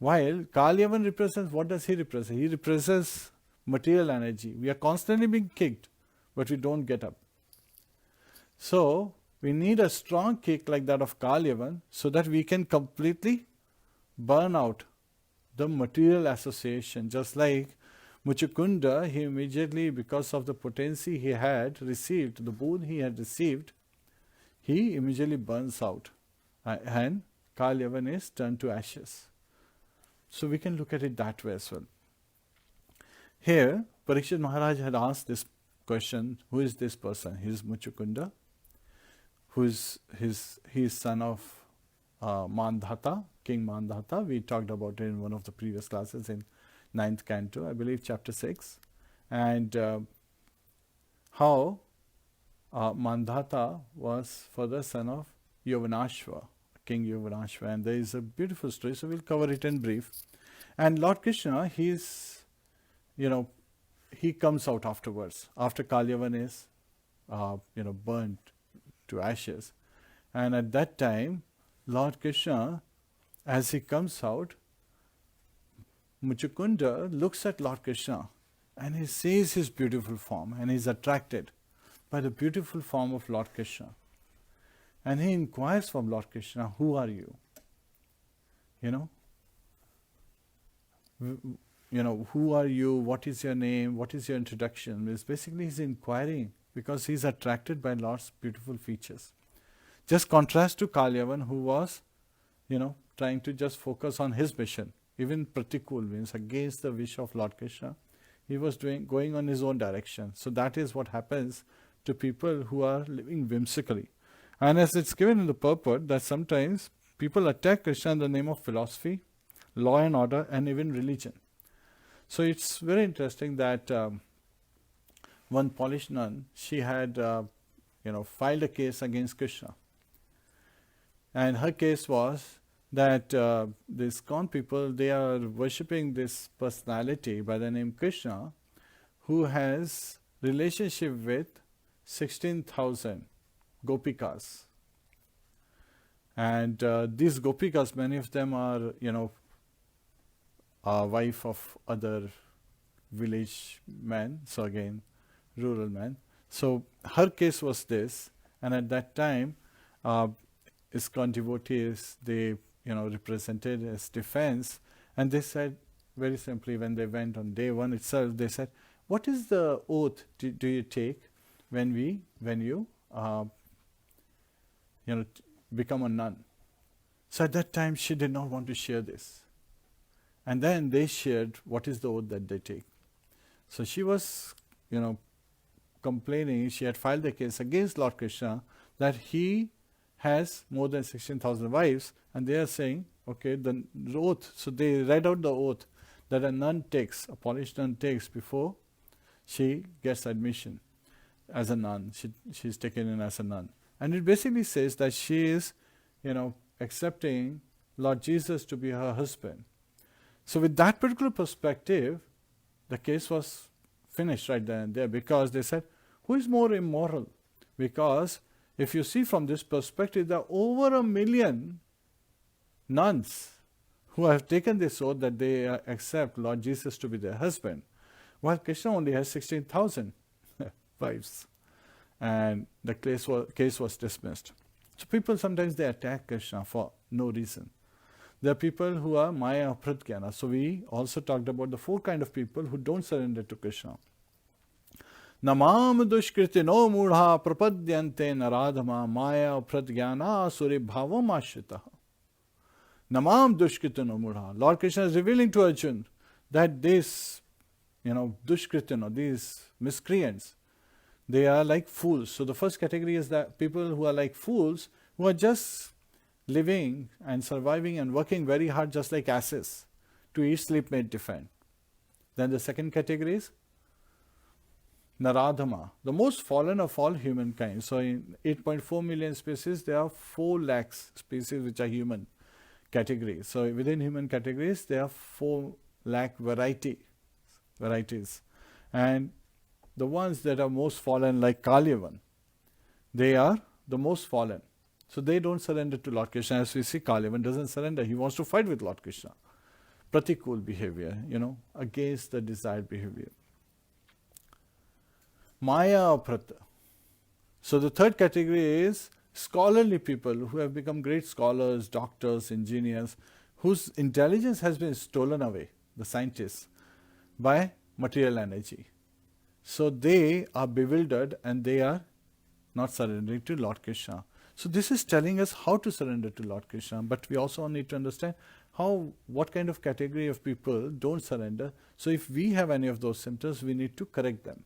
While Kalyavan represents, what does he represent? He represents material energy. We are constantly being kicked, but we don't get up. So we need a strong kick like that of Kalyavan so that we can completely burn out the material association. Just like Mucukunda, he immediately, because of the potency he had received, the boon he had received, he immediately burns out. And Kalyavan is turned to ashes. So we can look at it that way as well. Here, Parikshit Maharaj had asked this question, who is this person? He is Mucukunda, who is he is son of Mandhata, King Mandhata. We talked about it in one of the previous classes in 9th canto, I believe chapter 6. And how Mandhata was further son of Yavanashva, King Yavanashva. And there is a beautiful story, so we'll cover it in brief. And Lord Krishna, he comes out afterwards, after Kalyavan is burnt to ashes. And at that time, Lord Krishna, as he comes out, Mucukunda looks at Lord Krishna and he sees his beautiful form and he is attracted. by the beautiful form of Lord Krishna. And he inquires from Lord Krishna, who are you? Who are you? What is your name? What is your introduction? It's basically he's inquiring because he's attracted by Lord's beautiful features. Just contrast to Kalyavan, who was, trying to just focus on his mission. Even Pratikul means against the wish of Lord Krishna. He was going on his own direction. So that is what happens to people who are living whimsically. And as it's given in the purport, that sometimes people attack Krishna in the name of philosophy, law and order, and even religion. So it's very interesting that one Polish nun, she had, filed a case against Krishna. And her case was that these ISKCON people, they are worshipping this personality by the name Krishna, who has relationship with 16,000 gopikas. And these gopikas, many of them are, wife of other village men, so again, rural men. So her case was this, and at that time, ISKCON devotees, they represented as defense, and they said very simply when they went on day one itself, they said, what is the oath do you take when you become a nun? So at that time she did not want to share this, and then they shared what is the oath that they take. So she was complaining. She had filed the case against Lord Krishna that he has more than 16,000 wives, and they are saying, okay, the oath. So they read out the oath that a nun takes, a Polish nun takes before she gets admission as a nun. She's taken in as a nun. And it basically says that she is, accepting Lord Jesus to be her husband. So with that particular perspective, the case was finished right then and there, because they said, who is more immoral? Because if you see from this perspective, there are over 1 million nuns who have taken this oath that they accept Lord Jesus to be their husband, while Krishna only has 16,000 wives. And the case was dismissed. So people sometimes they attack Krishna for no reason. There are people who are Maya Pratyana. So we also talked about the 4 kind of people who don't surrender to Krishna. Namam dushkritino mudha prapadyante naradhama maya pratyana suri bhavam ashrita. Namam dushkritino mudha. Lord Krishna is revealing to Arjuna that this, dushkritino, these miscreants, they are like fools. So the first category is that people who are like fools, who are just living and surviving and working very hard just like asses to eat, sleep, mate, defend. Then the second category is Naradhama, the most fallen of all humankind. So in 8.4 million species, there are 4 lakhs species which are human categories. So within human categories, there are 4 lakh varieties. And the ones that are most fallen, like Kalyavan, they are the most fallen. So they don't surrender to Lord Krishna. As we see, Kalyavan doesn't surrender. He wants to fight with Lord Krishna. Pratikul behavior, against the desired behavior. Maya Prata. So the third category is scholarly people who have become great scholars, doctors, engineers, whose intelligence has been stolen away, the scientists, by material energy. So they are bewildered and they are not surrendering to Lord Krishna. So this is telling us how to surrender to Lord Krishna, but we also need to understand what kind of category of people don't surrender. So if we have any of those symptoms, we need to correct them.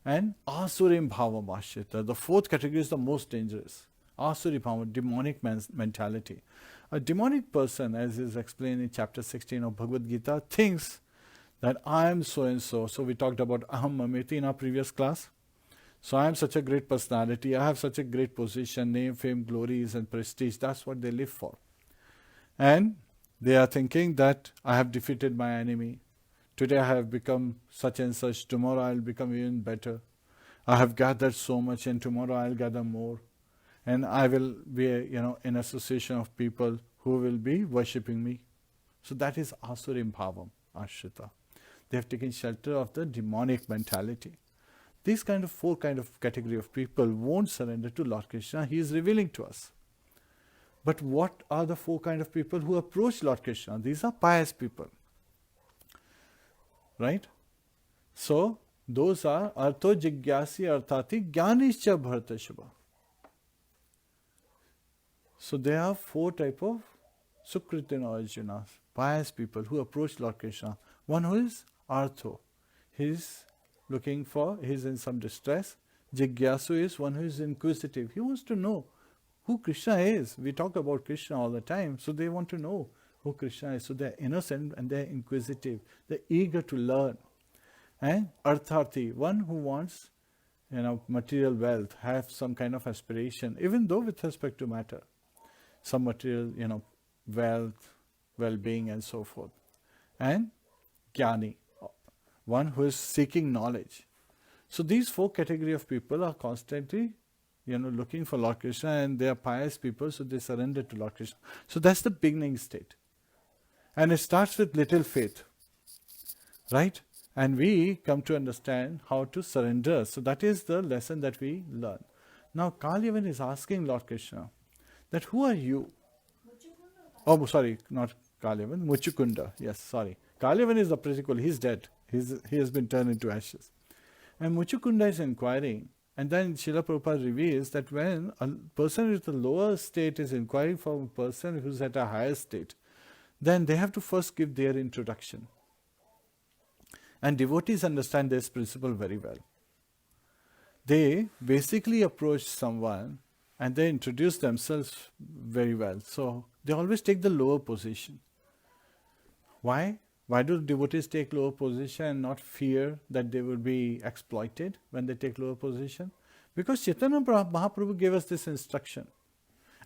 And Asurim Bhava Ashrita, the fourth category is the most dangerous. Asuri Bhava, demonic mentality. A demonic person, as is explained in chapter 16 of Bhagavad Gita, thinks that I am so and so. So we talked about Aham Mameti in our previous class. So I am such a great personality, I have such a great position, name, fame, glories and prestige. That's what they live for. And they are thinking that I have defeated my enemy. Today I have become such and such, tomorrow I will become even better. I have gathered so much and tomorrow I will gather more. And I will be in association of people who will be worshipping me. So that is Asurim Bhavam, Ashrita. They have taken shelter of the demonic mentality. These four kind of category of people won't surrender to Lord Krishna. He is revealing to us. But what are the four kind of people who approach Lord Krishna? These are pious people. Right? So, those are Artho Jigyasi Arthati Jnanischa Bharata Shubha. So, there are four type of Sukritin Arjunas, pious people who approach Lord Krishna. One who is Artho. He is looking for, he is in some distress. Jigyasu is one who is inquisitive. He wants to know who Krishna is. We talk about Krishna all the time, so they want to know who Krishna is. So they are innocent and they are inquisitive. They are eager to learn. And Artharthi, one who wants, material wealth, have some kind of aspiration, even though with respect to matter, some material, wealth, well-being, and so forth. And Jnani, one who is seeking knowledge. So these four category of people are constantly, looking for Lord Krishna, and they are pious people, so they surrender to Lord Krishna. So that's the beginning state. And it starts with little faith, right? And we come to understand how to surrender. So that is the lesson that we learn. Now Kalyavan is asking Lord Krishna that who are you? Oh, sorry, not Kalyavan, Mucukunda. Yes, sorry. Kalyavan is the principal, he's dead. He has been turned into ashes. And Mucukunda is inquiring. And then Srila Prabhupada reveals that when a person with a lower state is inquiring for a person who's at a higher state, then they have to first give their introduction. And devotees understand this principle very well. They basically approach someone and they introduce themselves very well. So they always take the lower position. Why? Why do devotees take lower position and not fear that they will be exploited when they take lower position? Because Chaitanya Mahaprabhu gave us this instruction.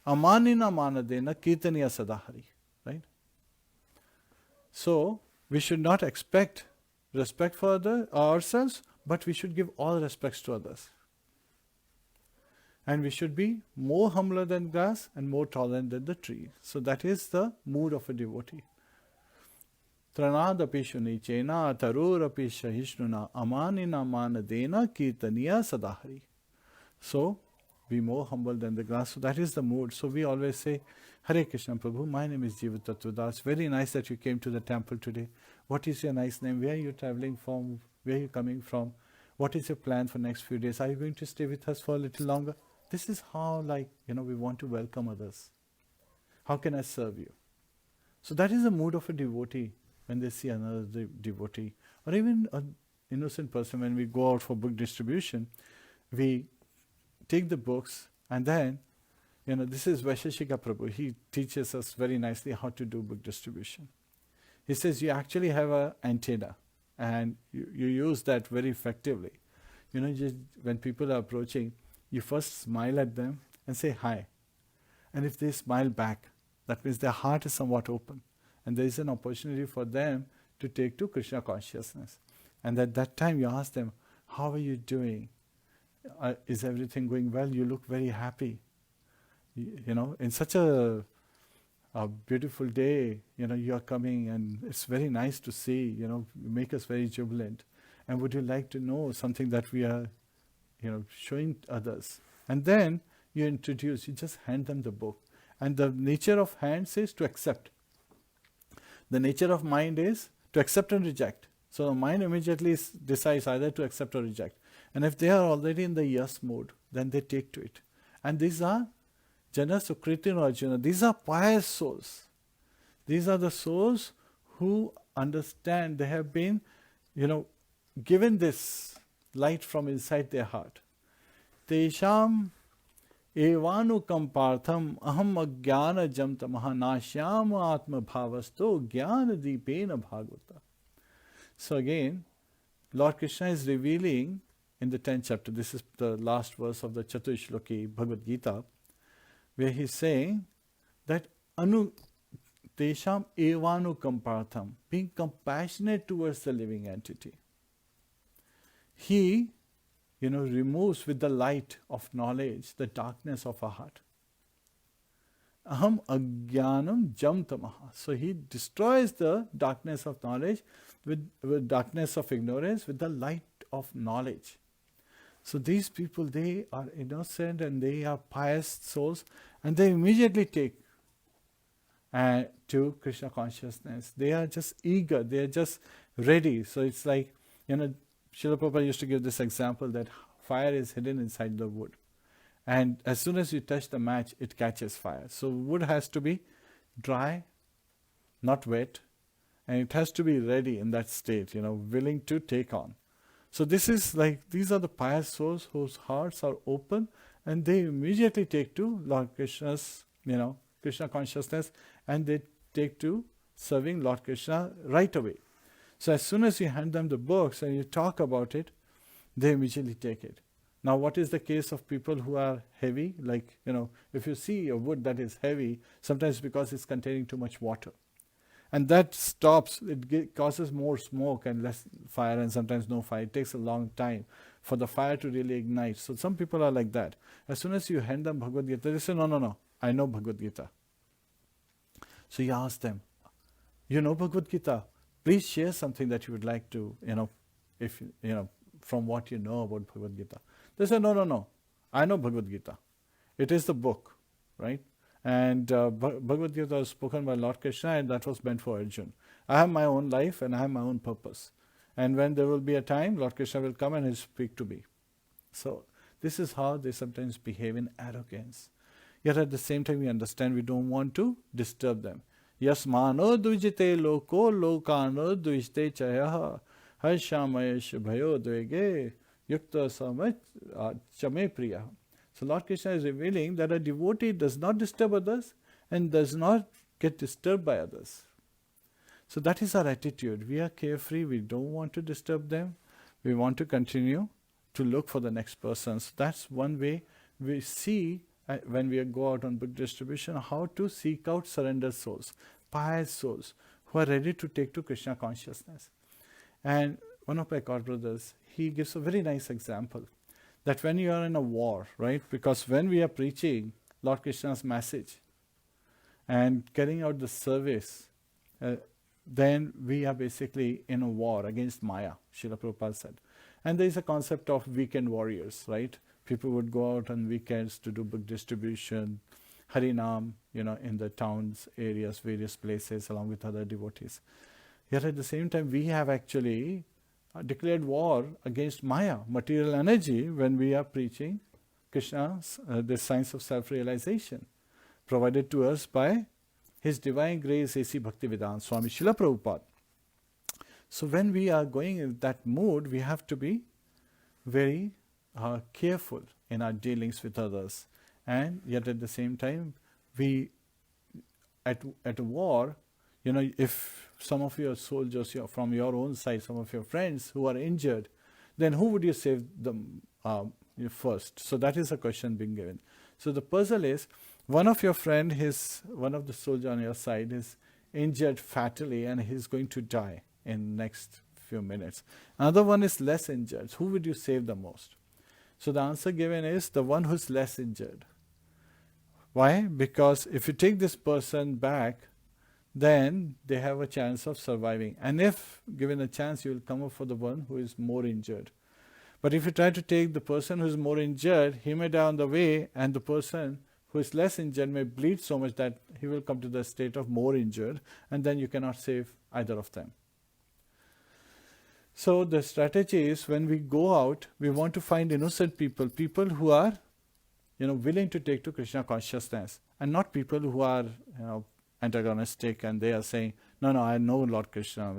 Amanina manadena kirtaniya sadahari. Right? So, we should not expect respect for ourselves, but we should give all respects to others. And we should be more humbler than grass and more tolerant than the tree. So that is the mood of a devotee. Tranadapi shunichena tarurapi shahishnuna amanina manadena kirtaniya sadahari. So, be more humble than the grass. So that is the mood. So we always say, Hare Krishna Prabhu, my name is Jiva Tattva. Very nice that you came to the temple today. What is your nice name? Where are you traveling from? Where are you coming from? What is your plan for next few days? Are you going to stay with us for a little longer? This is how, we want to welcome others. How can I serve you? So that is the mood of a devotee when they see another devotee. Or even an innocent person, when we go out for book distribution, we take the books and then, this is Vaisheshika Prabhu. He teaches us very nicely how to do book distribution. He says you actually have an antenna and you use that very effectively. Just when people are approaching, you first smile at them and say hi. And if they smile back, that means their heart is somewhat open. And there is an opportunity for them to take to Krishna consciousness. And at that time you ask them, how are you doing? Is everything going well? You look very happy. In such a beautiful day, you are coming and it's very nice to see, you make us very jubilant. And would you like to know something that we are, showing others? And then you just hand them the book. And the nature of hands is to accept. The nature of mind is to accept and reject. So the mind immediately decides either to accept or reject. And if they are already in the yes mode, then they take to it. And these are Jana Sukritin Arjuna. These are pious souls. These are the souls who understand they have been, given this light from inside their heart. Tesham evanukam partham aham ajnana jamtamaha nashyam atma bhavasto jnana deepena bhagavata. So again, Lord Krishna is revealing in the 10th chapter, this is the last verse of the Chaturshloki Bhagavad Gita, where he is saying that tesham evanukam partham, being compassionate towards the living entity. He, removes with the light of knowledge the darkness of our heart. Aham ajnanam jam tamaha. So he destroys the darkness of knowledge with darkness of ignorance with the light of knowledge. So these people, they are innocent and they are pious souls, and they immediately take to Krishna consciousness. They are just eager, they are just ready. So it's like, Srila Prabhupada used to give this example that fire is hidden inside the wood. And as soon as you touch the match, it catches fire. So wood has to be dry, not wet, and it has to be ready in that state, willing to take on. So this is like, these are the pious souls whose hearts are open, and they immediately take to Lord Krishna's, Krishna consciousness, and they take to serving Lord Krishna right away. So as soon as you hand them the books and you talk about it, they immediately take it. Now what is the case of people who are heavy? Like, if you see a wood that is heavy, sometimes because it's containing too much water. And that stops, it causes more smoke and less fire, and sometimes no fire. It takes a long time for the fire to really ignite. So some people are like that. As soon as you hand them Bhagavad Gita, they say, no, I know Bhagavad Gita. So you ask them, you know Bhagavad Gita? Please share something that you would like to, if from what you know about Bhagavad Gita. They say, no, I know Bhagavad Gita. It is the book, right? And Bhagavad Gita was spoken by Lord Krishna, and that was meant for Arjuna. I have my own life and I have my own purpose. And when there will be a time, Lord Krishna will come and he'll speak to me. So this is how they sometimes behave in arrogance. Yet at the same time, we understand we don't want to disturb them. Yasmano dvijite loko lokano dvijite chayaha harshamayesh bhayo dvege yukta samach chame priya. So Lord Krishna is revealing that a devotee does not disturb others and does not get disturbed by others. So that is our attitude. We are carefree, we don't want to disturb them. We want to continue to look for the next person. So that's one way we see when we go out on book distribution, how to seek out surrendered souls, pious souls who are ready to take to Krishna consciousness. And one of my god brothers, he gives a very nice example that when you are in a war, right? Because when we are preaching Lord Krishna's message and carrying out the service, then we are basically in a war against Maya, Srila Prabhupada said. And there is a concept of weekend warriors, right? People would go out on weekends to do book distribution, Harinam, in the towns, areas, various places, along with other devotees. Yet at the same time, we have actually declared war against Maya, material energy, when we are preaching Krishna's, the science of self-realization, provided to us by His Divine Grace A.C. Bhaktivedanta Swami Srila Prabhupada. So when we are going in that mood, we have to be very careful in our dealings with others. And yet at the same time, we, at a war, if some of your soldiers from your own side, some of your friends who are injured, then who would you save them first? So that is a question being given. So the puzzle is, one of your friend, one of the soldiers on your side is injured fatally and he's going to die in next few minutes. Another one is less injured. Who would you save the most? So the answer given is the one who's less injured. Why? Because if you take this person back, then they have a chance of surviving. And if given a chance, you will come up for the one who is more injured. But if you try to take the person who is more injured, he may die on the way, and the person who is less injured may bleed so much that he will come to the state of more injured, and then you cannot save either of them. So the strategy is, when we go out, we want to find innocent people, people who are, willing to take to Krishna consciousness, and not people who are, antagonistic, and they are saying, no, I know Lord Krishna.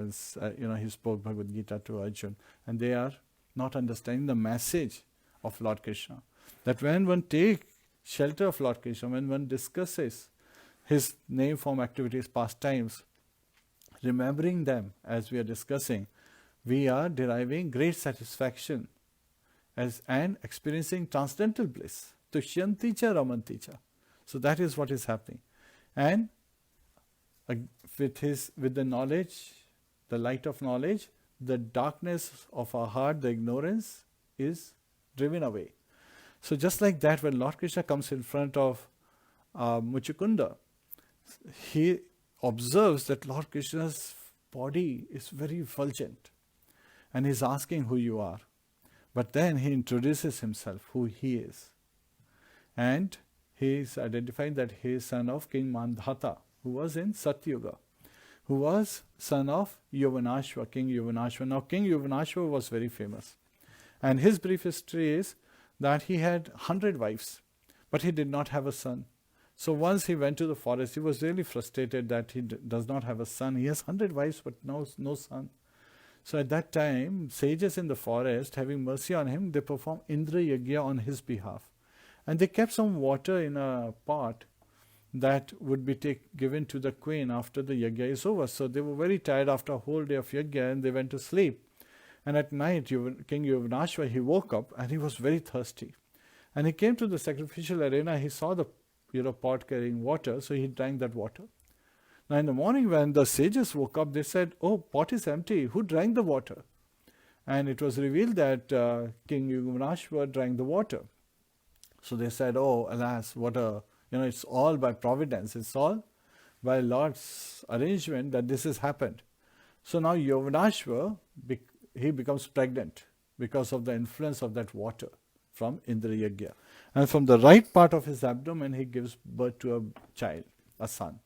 He spoke Bhagavad Gita to Arjuna, and they are not understanding the message of Lord Krishna. That when one takes shelter of Lord Krishna, when one discusses His name, form, activities, pastimes, remembering them as we are discussing, we are deriving great satisfaction and experiencing transcendental bliss. Tushyanti cha ramanti cha. So that is what is happening. And with the knowledge, the light of knowledge, the darkness of our heart, the ignorance, is driven away. So just like that, when Lord Krishna comes in front of Mucukunda, he observes that Lord Krishna's body is very effulgent, and he's asking who you are. But then he introduces himself, who he is. And he is identifying that he is son of King Mandhata, who was in Satyuga, who was son of Yavanashva, King Yavanashva. Now King Yavanashva was very famous. And his brief history is that he had 100 wives, but he did not have a son. So once he went to the forest, he was really frustrated that he does not have a son. He has 100 wives, but no son. So at that time, sages in the forest, having mercy on him, they performed Indra Yagya on his behalf. And they kept some water in a pot that would be given to the queen after the yagya is over. So they were very tired after a whole day of yagya, and they went to sleep. And at night, King Yavanashva, he woke up and he was very thirsty. And he came to the sacrificial arena, he saw the pot carrying water, so he drank that water. Now in the morning when the sages woke up, they said, "Oh, pot is empty, who drank the water?" And it was revealed that King Yavanashva drank the water. So they said, "Oh, alas, what a, it's all by providence, it's all by Lord's arrangement that this has happened." So now Yavanashva, he becomes pregnant because of the influence of that water from Indra Yagya. And from the right part of his abdomen, he gives birth to a child, a son.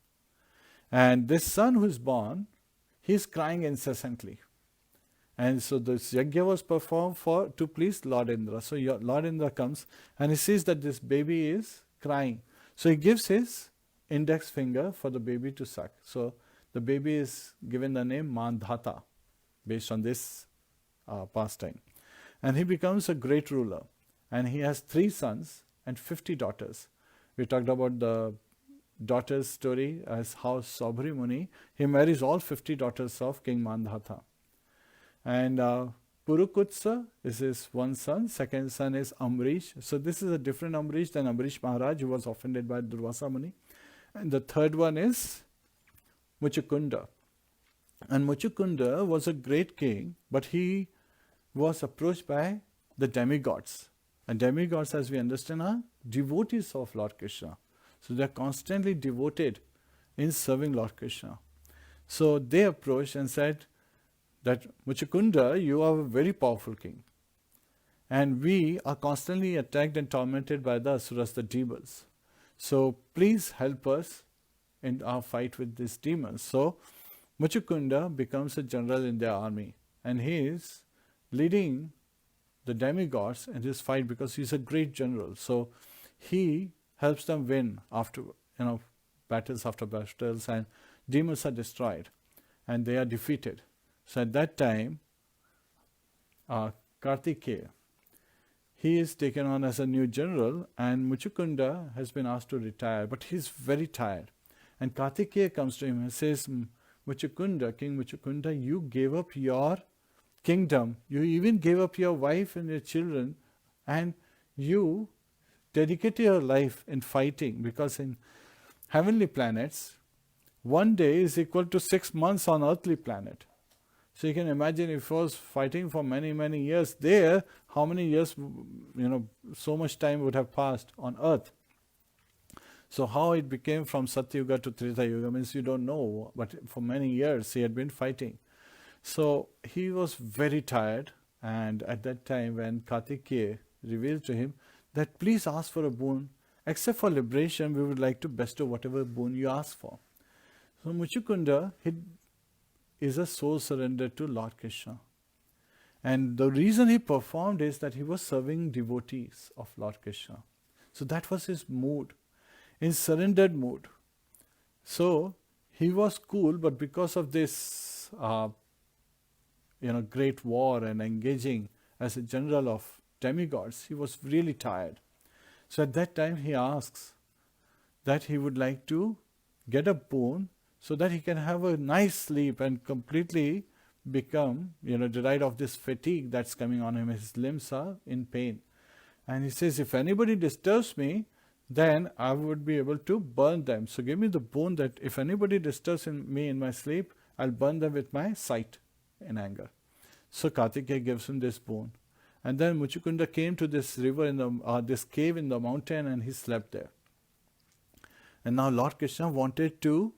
And this son who is born, he is crying incessantly. And so this yagya was performed to please Lord Indra. So Lord Indra comes and he sees that this baby is crying. So he gives his index finger for the baby to suck. So the baby is given the name Mandhata based on this pastime. And he becomes a great ruler. And he has 3 sons and 50 daughters. We talked about the daughter's story as how Saubhari Muni, he marries all 50 daughters of King Mandhata. And Purukutsa is his one son, second son is Amrish. So this is a different Amrish than Amrish Maharaj, who was offended by Durvasa Muni. And the third one is Mucukunda. And Mucukunda was a great king, but he was approached by the demigods. And demigods, as we understand, are devotees of Lord Krishna. So they are constantly devoted in serving Lord Krishna. So they approached and said that, "Mucukunda, you are a very powerful king. And we are constantly attacked and tormented by the asuras, the demons. So please help us in our fight with these demons." So Mucukunda becomes a general in their army. And he is leading the demigods in this fight because he's a great general. So he helps them win after, battles after battles, and demons are destroyed and they are defeated. So at that time, Kartikeya, he is taken on as a new general, and Mucukunda has been asked to retire, but he's very tired. And Kartikeya comes to him and says, "Mucukunda, King Mucukunda, you gave up your kingdom, you even gave up your wife and your children, and you dedicated your life in fighting, because in heavenly planets, one day is equal to 6 months on earthly planet." So you can imagine if he was fighting for many, many years there, how many years, so much time would have passed on earth. So how it became from Satyuga to Treta Yuga means you don't know, but for many years he had been fighting. So he was very tired, and at that time when Kartikeya revealed to him that, "Please ask for a boon, except for liberation, we would like to bestow whatever boon you ask for." So Mucukunda, he is a soul surrender to Lord Krishna. And the reason he performed is that he was serving devotees of Lord Krishna. So that was his mood, in surrendered mood. So he was cool, but because of this great war and engaging as a general of demigods, he was really tired. So at that time he asks that he would like to get a boon so that he can have a nice sleep and completely become, rid of this fatigue that's coming on him. His limbs are in pain. And he says, "If anybody disturbs me, then I would be able to burn them. So give me the boon that if anybody disturbs me in my sleep, I'll burn them with my sight in anger." So Kartikeya gives him this boon. And then Mucukunda came to this river this cave in the mountain, and he slept there. And now Lord Krishna wanted to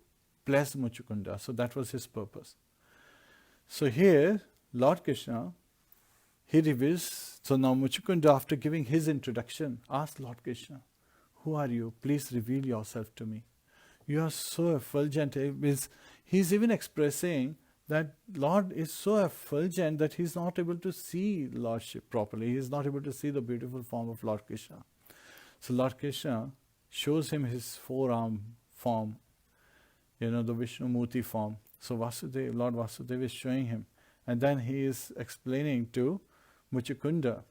bless Mucukunda. So that was his purpose. So here, Lord Krishna, he reveals, so now Mucukunda, after giving his introduction, asks Lord Krishna, who are you? Please reveal yourself to me. You are so effulgent. He's even expressing that Lord is so effulgent that he's not able to see Lordship properly. He's not able to see the beautiful form of Lord Krishna. So Lord Krishna shows him his forearm form, the Vishnu Murti form. So Lord Vasudeva is showing him. And then he is explaining to Mucukunda,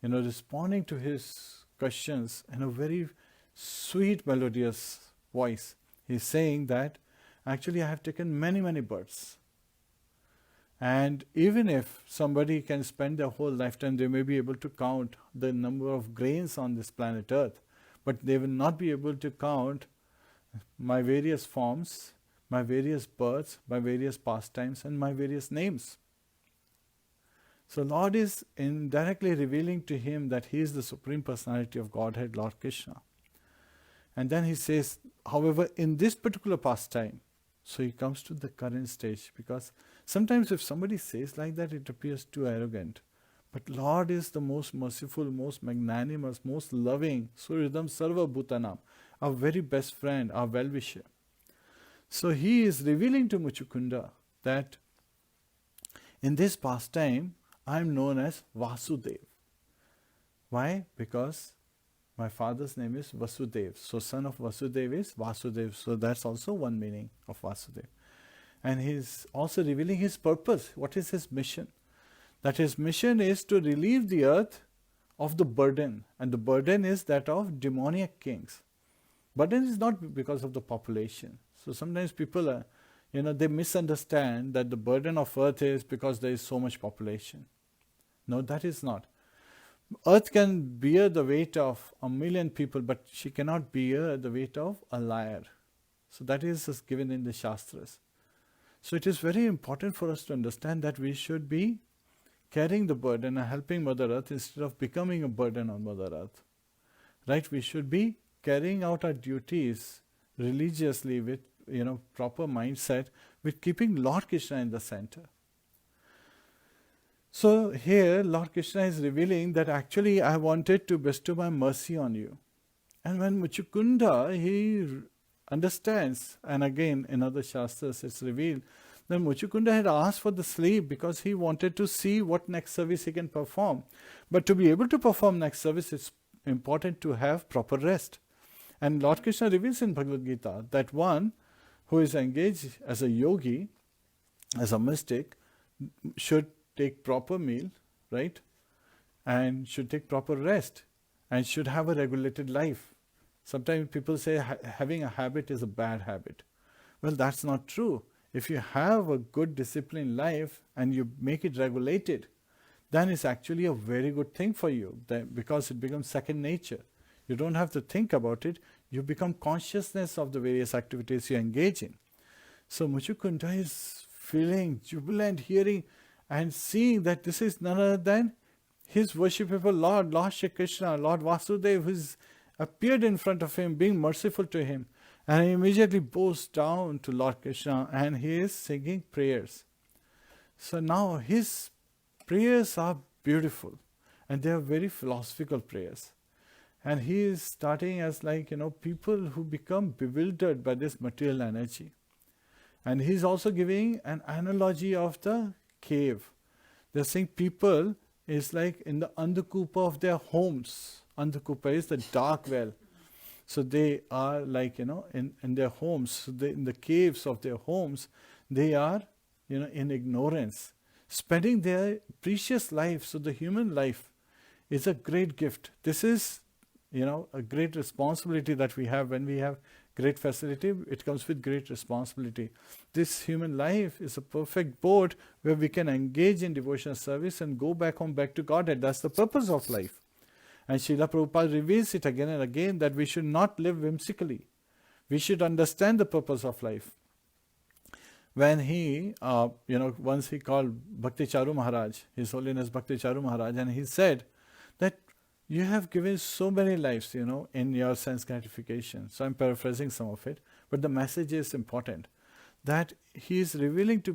responding to his questions in a very sweet, melodious voice. He's saying that, actually I have taken many, many births. And even if somebody can spend their whole lifetime, they may be able to count the number of grains on this planet Earth, but they will not be able to count my various forms, my various births, my various pastimes, and my various names. So Lord is indirectly revealing to him that he is the Supreme Personality of Godhead, Lord Krishna. And then he says, however, in this particular pastime, so he comes to the current stage, because sometimes if somebody says like that, it appears too arrogant. But Lord is the most merciful, most magnanimous, most loving, Suridam Sarva Bhutanam, our very best friend, our well-wisher. So he is revealing to Mucukunda that in this pastime, I am known as Vasudev. Why? Because my father's name is Vasudev. So son of Vasudev is Vasudev. So that's also one meaning of Vasudev. And he's also revealing his purpose. What is his mission? That his mission is to relieve the earth of the burden. And the burden is that of demoniac kings. Burden is not because of the population. So sometimes people are, they misunderstand that the burden of earth is because there is so much population. No, that is not. Earth can bear the weight of 1 million people, but she cannot bear the weight of a liar. So that is given in the Shastras. So it is very important for us to understand that we should be carrying the burden and helping Mother Earth instead of becoming a burden on Mother Earth. Right? We should be carrying out our duties religiously with proper mindset, with keeping Lord Krishna in the center. So here Lord Krishna is revealing that actually I wanted to bestow my mercy on you. And when Mucukunda, he understands, and again in other Shastras it's revealed, that Mucukunda had asked for the sleep because he wanted to see what next service he can perform. But to be able to perform next service, it's important to have proper rest. And Lord Krishna reveals in Bhagavad Gita that one who is engaged as a yogi, as a mystic, should take proper meal, right? And should take proper rest and should have a regulated life. Sometimes people say having a habit is a bad habit. Well, that's not true. If you have a good disciplined life and you make it regulated, then it's actually a very good thing for you, because it becomes second nature. You don't have to think about it. You become consciousness of the various activities you engage in. So Mucukunda is feeling jubilant, hearing and seeing that this is none other than his worshipable Lord, Lord Shri Krishna, Lord Vasudeva, who has appeared in front of him, being merciful to him. And he immediately bows down to Lord Krishna and he is singing prayers. So now his prayers are beautiful and they are very philosophical prayers. And he is starting as people who become bewildered by this material energy. And he's also giving an analogy of the cave. They're saying people is like in the Andakupa of their homes. Andakupa is the dark well. So they are in their homes, so in the caves of their homes, they are in ignorance, spending their precious life. So the human life is a great gift. This is a great responsibility that we have. When we have great facility, it comes with great responsibility. This human life is a perfect boat where we can engage in devotional service and go back home, back to Godhead. That's the purpose of life. And Srila Prabhupada reveals it again and again that we should not live whimsically. We should understand the purpose of life. When he, once he called Bhakti Charu Maharaj, His Holiness Bhakti Charu Maharaj, and he said that you have given so many lives, in your sense gratification. So I'm paraphrasing some of it, but the message is important. that he is revealing to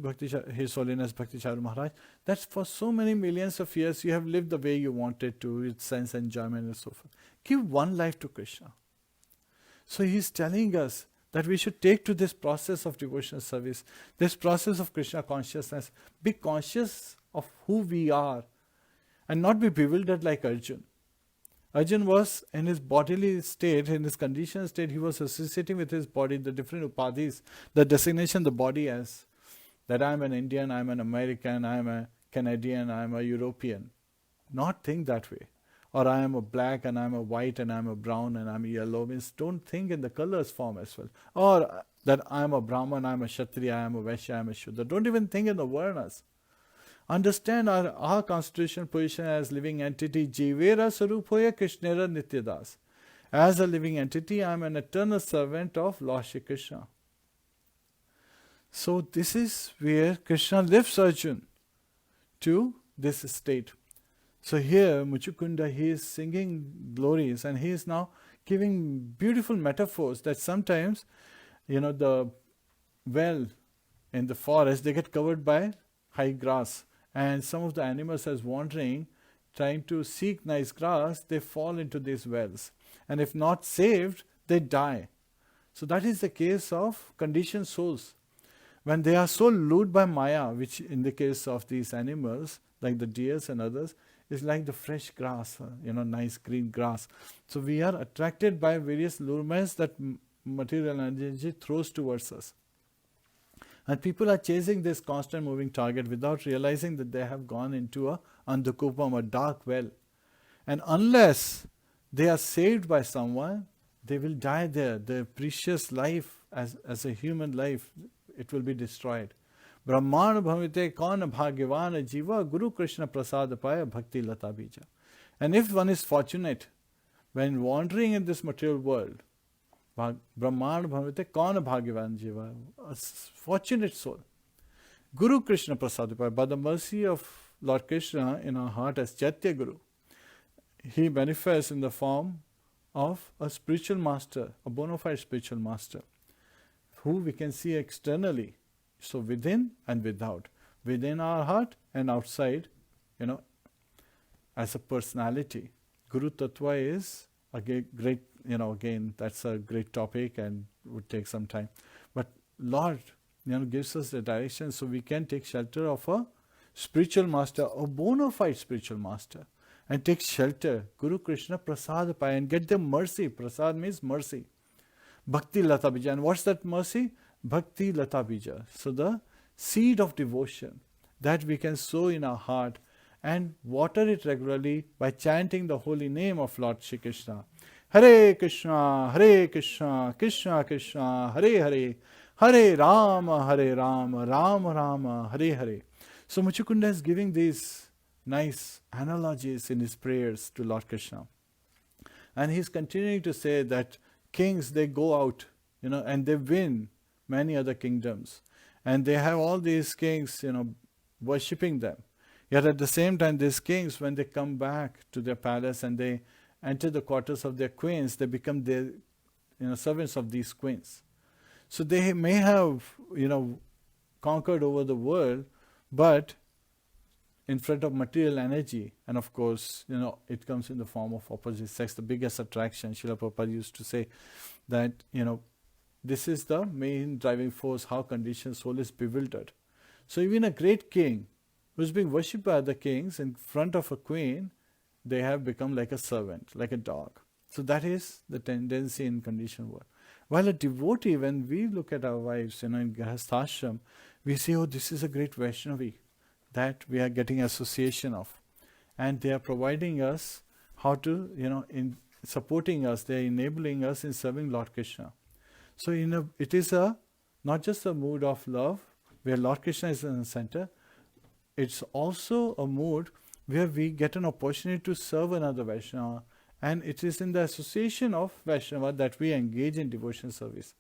His Holiness Bhakti Charu Maharaj that for so many millions of years you have lived the way you wanted to, with sense enjoyment and so forth. Give one life to Krishna. So he is telling us that we should take to this process of devotional service, this process of Krishna consciousness, be conscious of who we are and not be bewildered like Arjun. Arjun was in his bodily state, in his conditioned state, he was associating with his body the different upadhis, the designation the body as, that I am an Indian, I am an American, I am a Canadian, I am a European. Not think that way. Or I am a black and I am a white and I am a brown and I am a yellow. Means don't think in the colors form as well. Or that I am a Brahman, I am a Kshatriya, I am a Vaishya, I am a Shudra. Don't even think in the Varnas. Understand our constitutional position as living entity. Jivera Saruphoya Krishnera Nityadas. As a living entity, I am an eternal servant of Lord Shri Krishna. So this is where Krishna lifts Arjun to this state. So here, Mucukunda, he is singing glories and he is now giving beautiful metaphors that sometimes, the well in the forest, they get covered by high grass. And some of the animals as wandering, trying to seek nice grass, they fall into these wells. And if not saved, they die. So that is the case of conditioned souls. When they are so lured by Maya, which in the case of these animals, like the deers and others, is like the fresh grass, nice green grass. So we are attracted by various lurements that material energy throws towards us. And people are chasing this constant moving target without realizing that they have gone into a andhakupam, a dark well. And unless they are saved by someone, they will die there. Their precious life as a human life, it will be destroyed. Brahman bhavite kaun bhagyavan jiva guru Krishna prasad paya bhakti lata bija. And if one is fortunate when wandering in this material world, Brahman bhavite kaun bhagyavan jiva, a fortunate soul, Guru Krishna prasad paya, by the mercy of Lord Krishna in our heart as Chaitya Guru, he manifests in the form of a spiritual master, a bona fide spiritual master, who we can see externally. So within and without, within our heart and outside, as a personality. Guru Tattva is a great, again, that's a great topic and would take some time. But Lord, gives us the direction so we can take shelter of a spiritual master, a bona fide spiritual master, and take shelter, Guru Krishna Prasad Paya, and get the mercy. Prasad means mercy. Bhakti Lata Bija. And what's that mercy? Bhakti Lata Bija. So the seed of devotion that we can sow in our heart and water it regularly by chanting the holy name of Lord Shri Krishna. Hare Krishna, Krishna Krishna, Hare Hare, Hare Rama, Rama Rama, Hare Hare. So Mucukunda is giving these nice analogies in his prayers to Lord Krishna. And he's continuing to say that kings, they go out, and they win many other kingdoms. And they have all these kings, worshipping them. Yet at the same time, these kings, when they come back to their palace and they enter the quarters of their queens, they become their servants of these queens. So they may have, conquered over the world, but in front of material energy, and of course, it comes in the form of opposite sex, the biggest attraction. Srila Prabhupada used to say that, this is the main driving force, how conditioned soul is bewildered. So even a great king who is being worshipped by other kings in front of a queen, they have become like a servant, like a dog. So that is the tendency in conditioned world. While a devotee, when we look at our wives, in Grihasthashram, we say, oh, this is a great Vaishnavi that we are getting association of. And they are providing us how to, in supporting us, they are enabling us in serving Lord Krishna. So it is not just a mood of love, where Lord Krishna is in the center, it's also a mood where we get an opportunity to serve another Vaishnava. And it is in the association of Vaishnava that we engage in devotion service.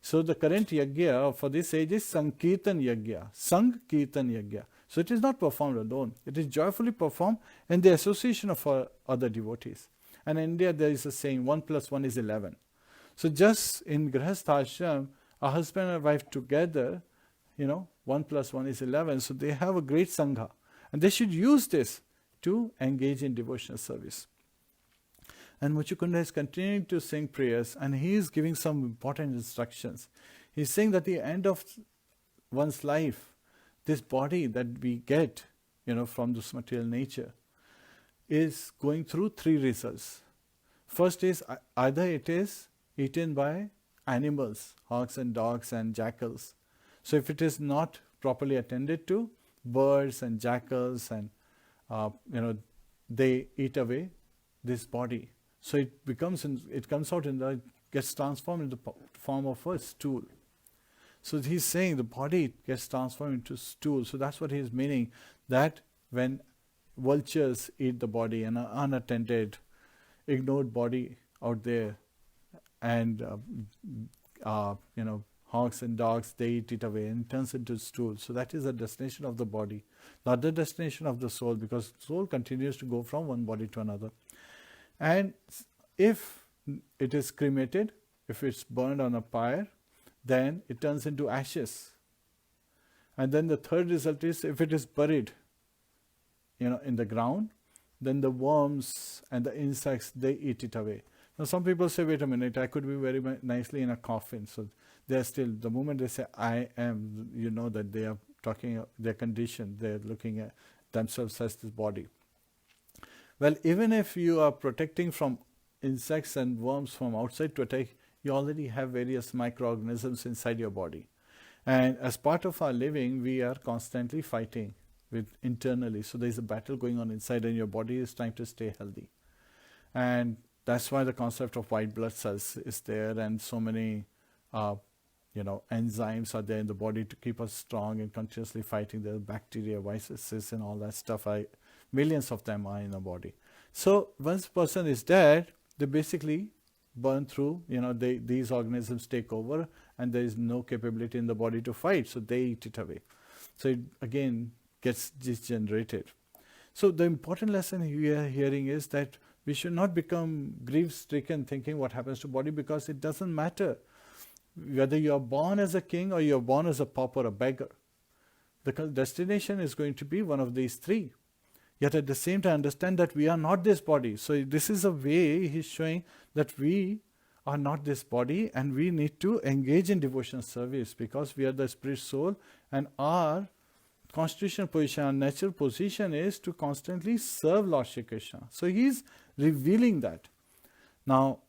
So the current yajna for this age is Sankirtan Yajna, Sankirtan Yajna. So it is not performed alone. It is joyfully performed in the association of other devotees. And in India there is a saying, 1 + 1 = 11. So just in Grihasthashram, a husband and wife together 1 plus 1 is 11. So they have a great Sangha. And they should use this to engage in devotional service. And Mucukunda is continuing to sing prayers, and he is giving some important instructions. He's saying that at the end of one's life, this body that we get, from this material nature, is going through 3 results. First is either it is eaten by animals, hogs and dogs and jackals. So if it is not properly attended to, birds and jackals and they eat away this body. So it comes out gets transformed in the form of a stool. So he's saying the body gets transformed into stool. So that's what he's meaning, that when vultures eat the body and an unattended, ignored body out there, and hogs and dogs, they eat it away and it turns into stool. So that is the destination of the body. The other destination of the soul, because soul continues to go from one body to another. And if it is cremated, if it's burned on a pyre, then it turns into ashes. And then the third result is, if it is buried, in the ground, then the worms and the insects, they eat it away. Now some people say, wait a minute, I could be very nicely in a coffin. So they're still, the moment they say, I am, that they are talking, their condition, they're looking at themselves as this body. Well, even if you are protecting from insects and worms from outside to attack, you already have various microorganisms inside your body. And as part of our living, we are constantly fighting with internally. So there's a battle going on inside, and your body is trying to stay healthy. And that's why the concept of white blood cells is there, and so many enzymes are there in the body to keep us strong and continuously fighting the bacteria, viruses and all that stuff. Millions of them are in the body. So once a person is dead, they basically burn through, these organisms take over, and there is no capability in the body to fight, so they eat it away. So it again gets degenerated. So the important lesson we are hearing is that we should not become grief-stricken thinking what happens to body, because it doesn't matter whether you are born as a king or you are born as a pauper, a beggar. The destination is going to be one of these 3. Yet at the same time, understand that we are not this body. So this is a way he's showing that we are not this body, and we need to engage in devotional service, because we are the spirit soul, and our constitutional position, our natural position is to constantly serve Lord Shri Krishna. So he's revealing that. Now,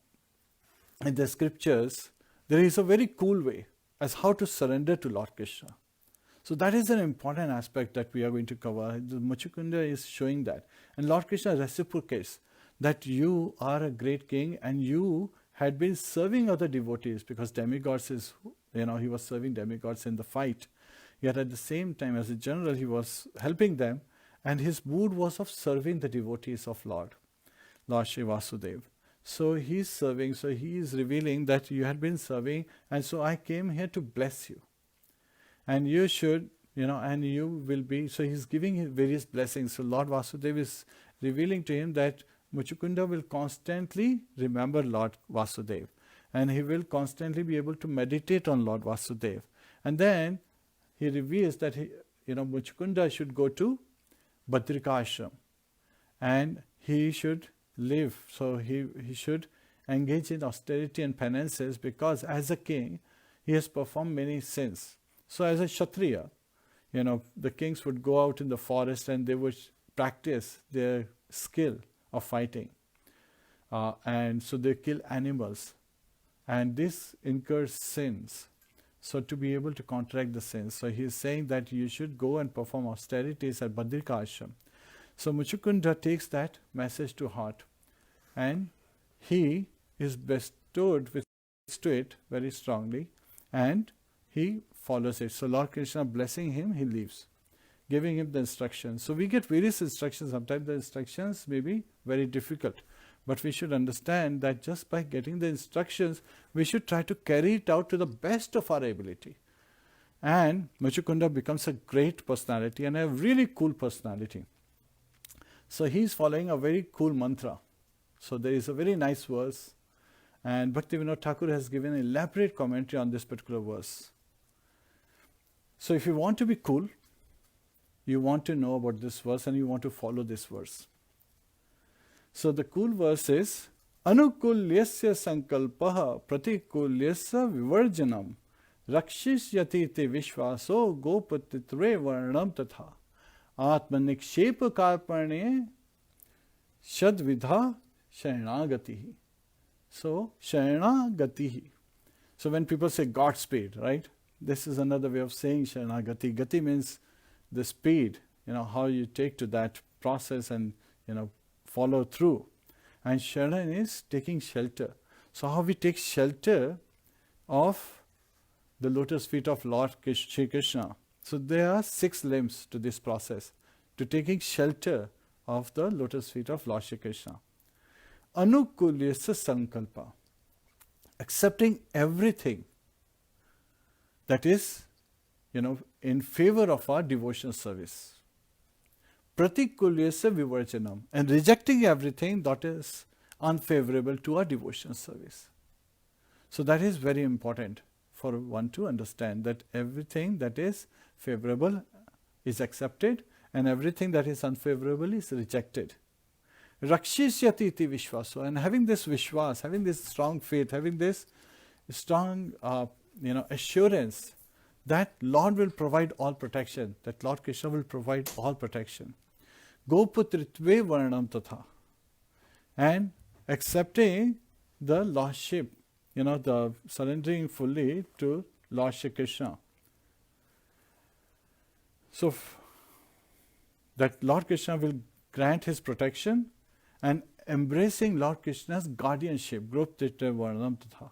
in the scriptures, there is a very cool way as how to surrender to Lord Krishna. So that is an important aspect that we are going to cover. The Mucukunda is showing that. And Lord Krishna reciprocates that you are a great king, and you had been serving other devotees, because demigods is, he was serving demigods in the fight. Yet at the same time, as a general, he was helping them, and his mood was of serving the devotees of Lord Shri Vasudeva. So he's serving, so he is revealing that you had been serving, and so I came here to bless you. And you should, and you will be, so he's giving him various blessings. So Lord Vasudeva is revealing to him that Mucukunda will constantly remember Lord Vasudeva, and he will constantly be able to meditate on Lord Vasudeva. And then he reveals that Mucukunda should go to Badrika Ashram, and he should live. So he should engage in austerity and penances, because as a king, he has performed many sins. So as a Kshatriya, the kings would go out in the forest and they would practice their skill of fighting. And so they kill animals. And this incurs sins. So to be able to counteract the sins. So he is saying that you should go and perform austerities at Badrika Ashram. So Mucukunda takes that message to heart. And he is bestowed with it very strongly. And he follows it. So Lord Krishna blessing him, he leaves, giving him the instructions. So we get various instructions. Sometimes the instructions may be very difficult, but we should understand that just by getting the instructions, we should try to carry it out to the best of our ability. And Mucukunda becomes a great personality and a really cool personality. So he's following a very cool mantra. So there is a very nice verse, and Bhaktivinoda Thakur has given an elaborate commentary on this particular verse. So if you want to be cool, you want to know about this verse and you want to follow this verse. So the cool verse is Anukulyasya sankalpaha pratikulyasya vivarjanam rakshishyati te vishvaso gopatitre varnam tatha atmanikshepa karpane shadvidha sharanagatihi. So sharanagatihi. So when people say Godspeed, right? This is another way of saying sharanagati. Gati means the speed, how you take to that process and, follow through. And Sharan is taking shelter. So how we take shelter of the lotus feet of Lord Shri Krishna. So there are 6 limbs to this process, to taking shelter of the lotus feet of Lord Shri Krishna. Anukulyasya sankalpa. Accepting everything that is, in favor of our devotional service. Pratikulyasya vivarjanam. And rejecting everything that is unfavorable to our devotional service. So that is very important for one to understand, that everything that is favorable is accepted and everything that is unfavorable is rejected. Rakshishyati iti vishvaso. And having this vishwas, having this strong faith, having this strong assurance that Lord will provide all protection, that Lord Krishna will provide all protection. Goputritve varnam tatha. And accepting the lordship, the surrendering fully to Lord Shri Krishna. So that Lord Krishna will grant his protection and embracing Lord Krishna's guardianship. Goputritve varnam tatha.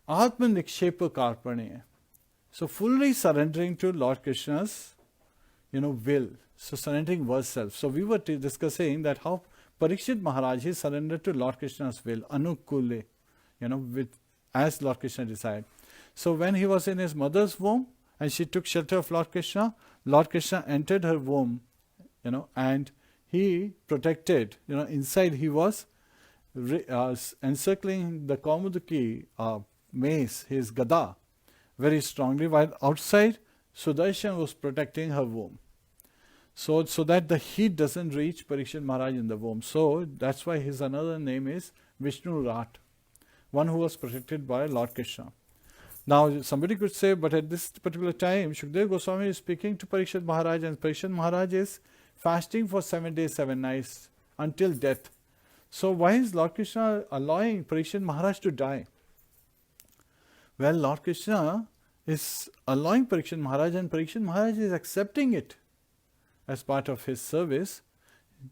Atma nikshepa karpane. So fully surrendering to Lord Krishna's, will. So surrendering oneself. So we were discussing that how Parikshit Maharaj, he surrendered to Lord Krishna's will, anukule, as Lord Krishna desired. So when he was in his mother's womb and she took shelter of Lord Krishna entered her womb, and he protected, inside he was encircling the Kaumuduki mace, his gada, very strongly, while outside Sudarshan was protecting her womb. So that the heat doesn't reach Parikshit Maharaj in the womb. So that's why his another name is Vishnu Rat, one who was protected by Lord Krishna. Now somebody could say, but at this particular time, Shukdev Goswami is speaking to Parikshit Maharaj, and Parikshit Maharaj is fasting for 7 days, 7 nights until death. So why is Lord Krishna allowing Parikshit Maharaj to die? Well, Lord Krishna is allowing Parikshit Maharaj, and Parikshit Maharaj is accepting it as part of his service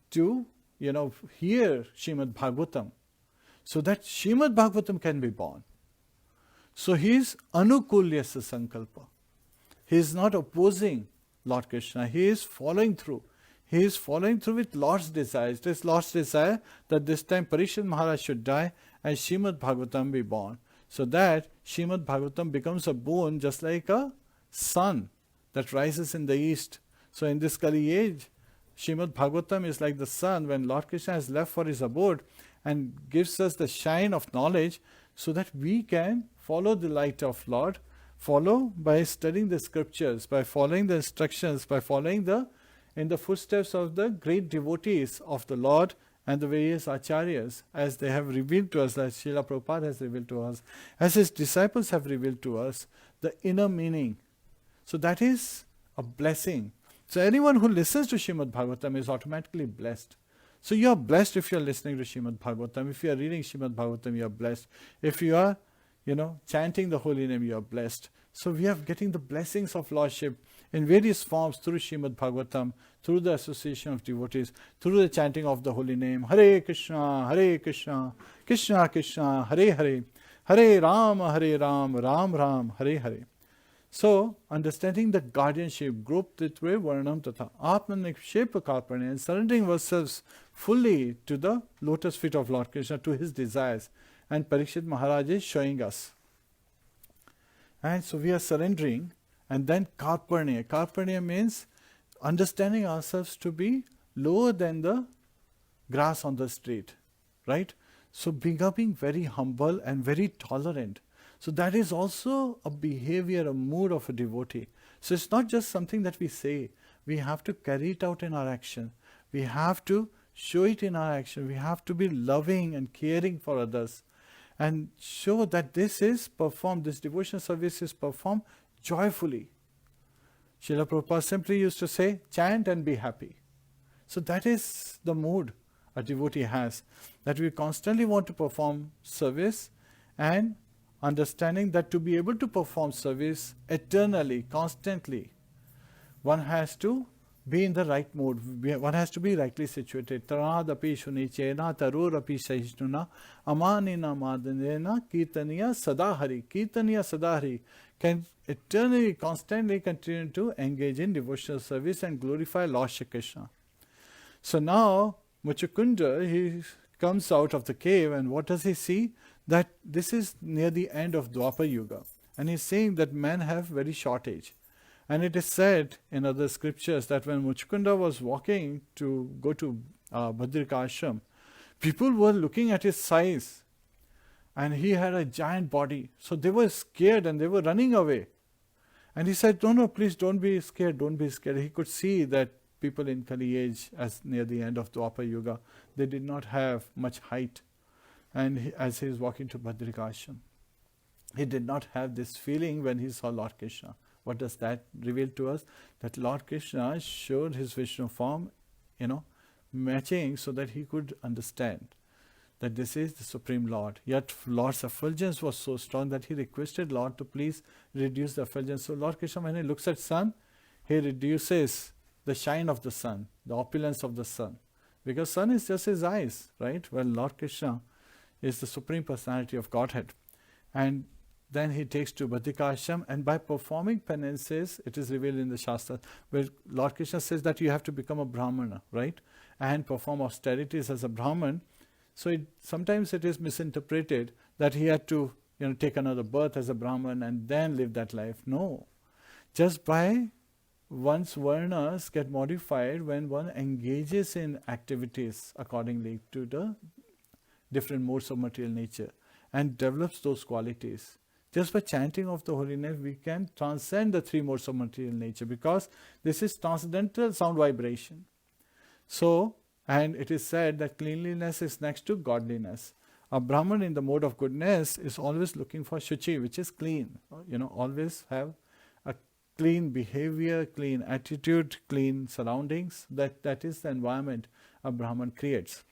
to, hear Srimad Bhagavatam, so that Srimad Bhagavatam can be born. So he is anukulyasya sankalpa. He is not opposing Lord Krishna. He is following through. He is following through with Lord's desires. It is Lord's desire that this time Parikshit Maharaj should die and Srimad Bhagavatam be born, so that Srimad Bhagavatam becomes a boon, just like a sun that rises in the east. So in this Kali age, Srimad Bhagavatam is like the sun when Lord Krishna has left for his abode and gives us the shine of knowledge, so that we can follow the light of Lord, follow by studying the scriptures, by following the instructions, by following in the footsteps of the great devotees of the Lord and the various acharyas, as they have revealed to us, as Srila Prabhupada has revealed to us, as his disciples have revealed to us, the inner meaning. So that is a blessing. So anyone who listens to Srimad Bhagavatam is automatically blessed. So you are blessed if you are listening to Srimad Bhagavatam. If you are reading Srimad Bhagavatam, you are blessed. If you are, chanting the holy name, you are blessed. So we are getting the blessings of Lordship in various forms through Srimad Bhagavatam, through the association of devotees, through the chanting of the holy name. Hare Krishna, Krishna Krishna, Hare Hare, Hare Ram, Ram Ram, Hare Hare. So, understanding the guardianship, group titve varnam tatha, atmanikshepa karpane, and surrendering ourselves fully to the lotus feet of Lord Krishna, to his desires. And Parikshit Maharaj is showing us. And so we are surrendering, and then karpane. Karpane means understanding ourselves to be lower than the grass on the street, right? So becoming very humble and very tolerant. So that is also a behavior, a mood of a devotee. So it's not just something that we say. We have to carry it out in our action. We have to show it in our action. We have to be loving and caring for others and show that this is performed, this devotional service is performed joyfully. Srila Prabhupada simply used to say, chant and be happy. So that is the mood a devotee has, that we constantly want to perform service, and understanding that to be able to perform service eternally, constantly, one has to be in the right mood. One has to be rightly situated. Taradapi shunichena tarurapi sahishnuna amanina madanena kirtaniya sadahari. Kirtaniya sadahari can eternally, constantly continue to engage in devotional service and glorify Lord Shri Krishna. So now Mucukunda, he comes out of the cave, and what does he see? That this is near the end of Dwapar Yuga, and he's saying that men have very short age. And it is said in other scriptures that when Mucukunda was walking to go to Badrika Ashram, people were looking at his size, and he had a giant body. So they were scared and they were running away. And he said, no, please don't be scared, don't be scared. He could see that people in Kali age, as near the end of Dwapar Yuga, they did not have much height. And as he was walking to Badrika Ashram, he did not have this feeling when he saw Lord Krishna. What does that reveal to us? That Lord Krishna showed his Vishnu form, matching, so that he could understand that this is the Supreme Lord. Yet Lord's effulgence was so strong that he requested Lord to please reduce the effulgence. So Lord Krishna, when he looks at sun, he reduces the shine of the sun, the opulence of the sun. Because sun is just his eyes, right? Well, Lord Krishna is the Supreme Personality of Godhead. And then he takes to Badrika Ashram, and by performing penances, it is revealed in the Shastra, where Lord Krishna says that you have to become a Brahmana, right? And perform austerities as a Brahman. So sometimes it is misinterpreted that he had to take another birth as a Brahman and then live that life. No. Just by one's varnas get modified when one engages in activities accordingly to the different modes of material nature and develops those qualities. Just by chanting of the holy name, we can transcend the three modes of material nature, because this is transcendental sound vibration. So, and it is said that cleanliness is next to godliness. A Brahman in the mode of goodness is always looking for shuchi, which is clean. Always have a clean behavior, clean attitude, clean surroundings. That is the environment a Brahman creates.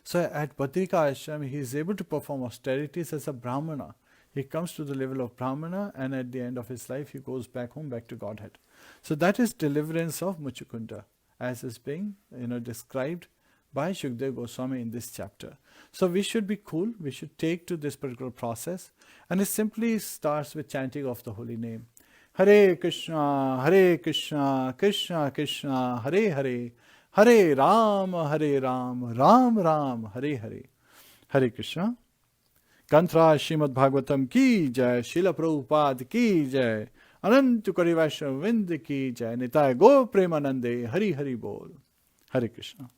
So at Badrika Ashram, he is able to perform austerities as a Brahmana. He comes to the level of Brahmana, and at the end of his life, he goes back home, back to Godhead. So that is deliverance of Mucukunda, as is being described by Shukdev Goswami in this chapter. So we should be cool. We should take to this particular process, and it simply starts with chanting of the holy name. Hare Krishna, Krishna Krishna, Hare Hare, Hare Ram, Ram Ram, Hare Hare. Hare Krishna. Kantra Srimad Bhagavatam ki jai, Srila Prabhupada ki jai, Anant Kari Vaishnava Vind ki jai, Nitai Go Premanande, Hari Hari Bol. Hare Krishna.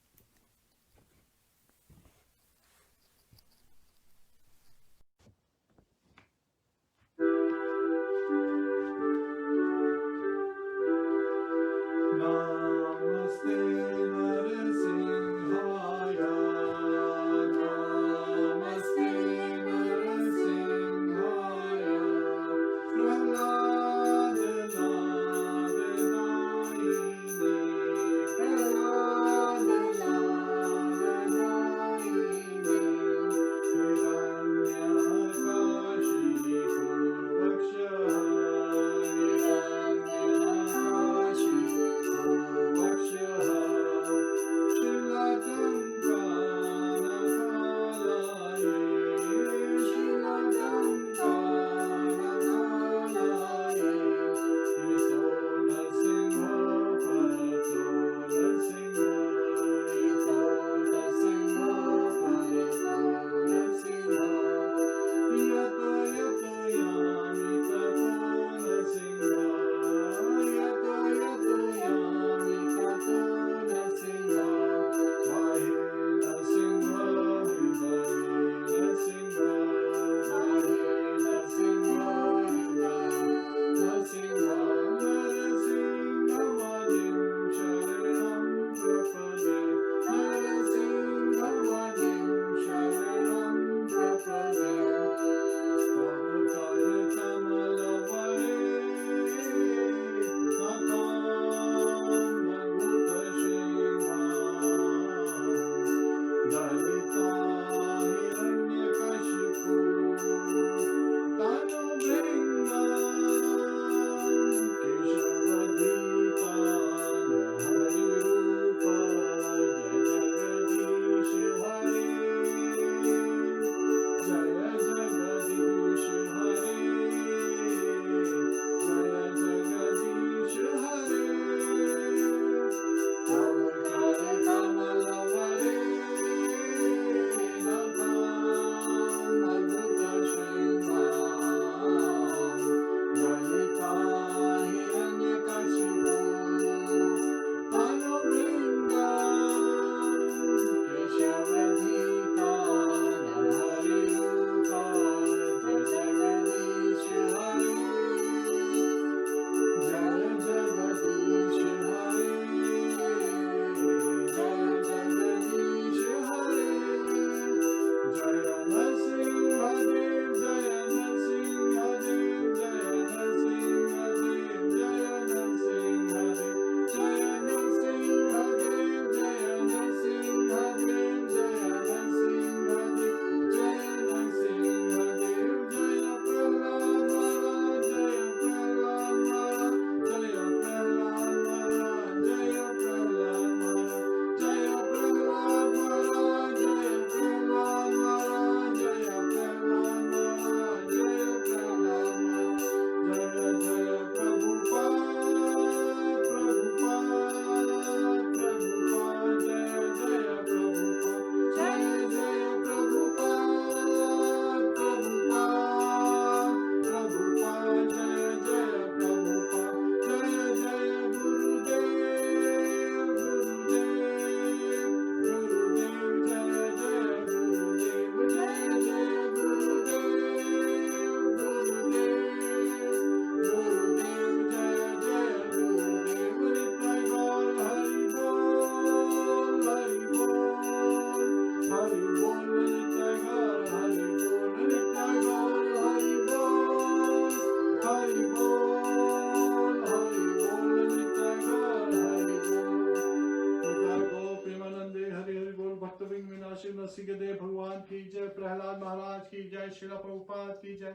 भगवान की जय, प्रहलाद महाराज की जय, श्रीला प्रभुपाद की जय,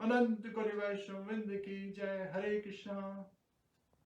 अनंत कोटि वैष्णव वृंद की जय। हरे कृष्णा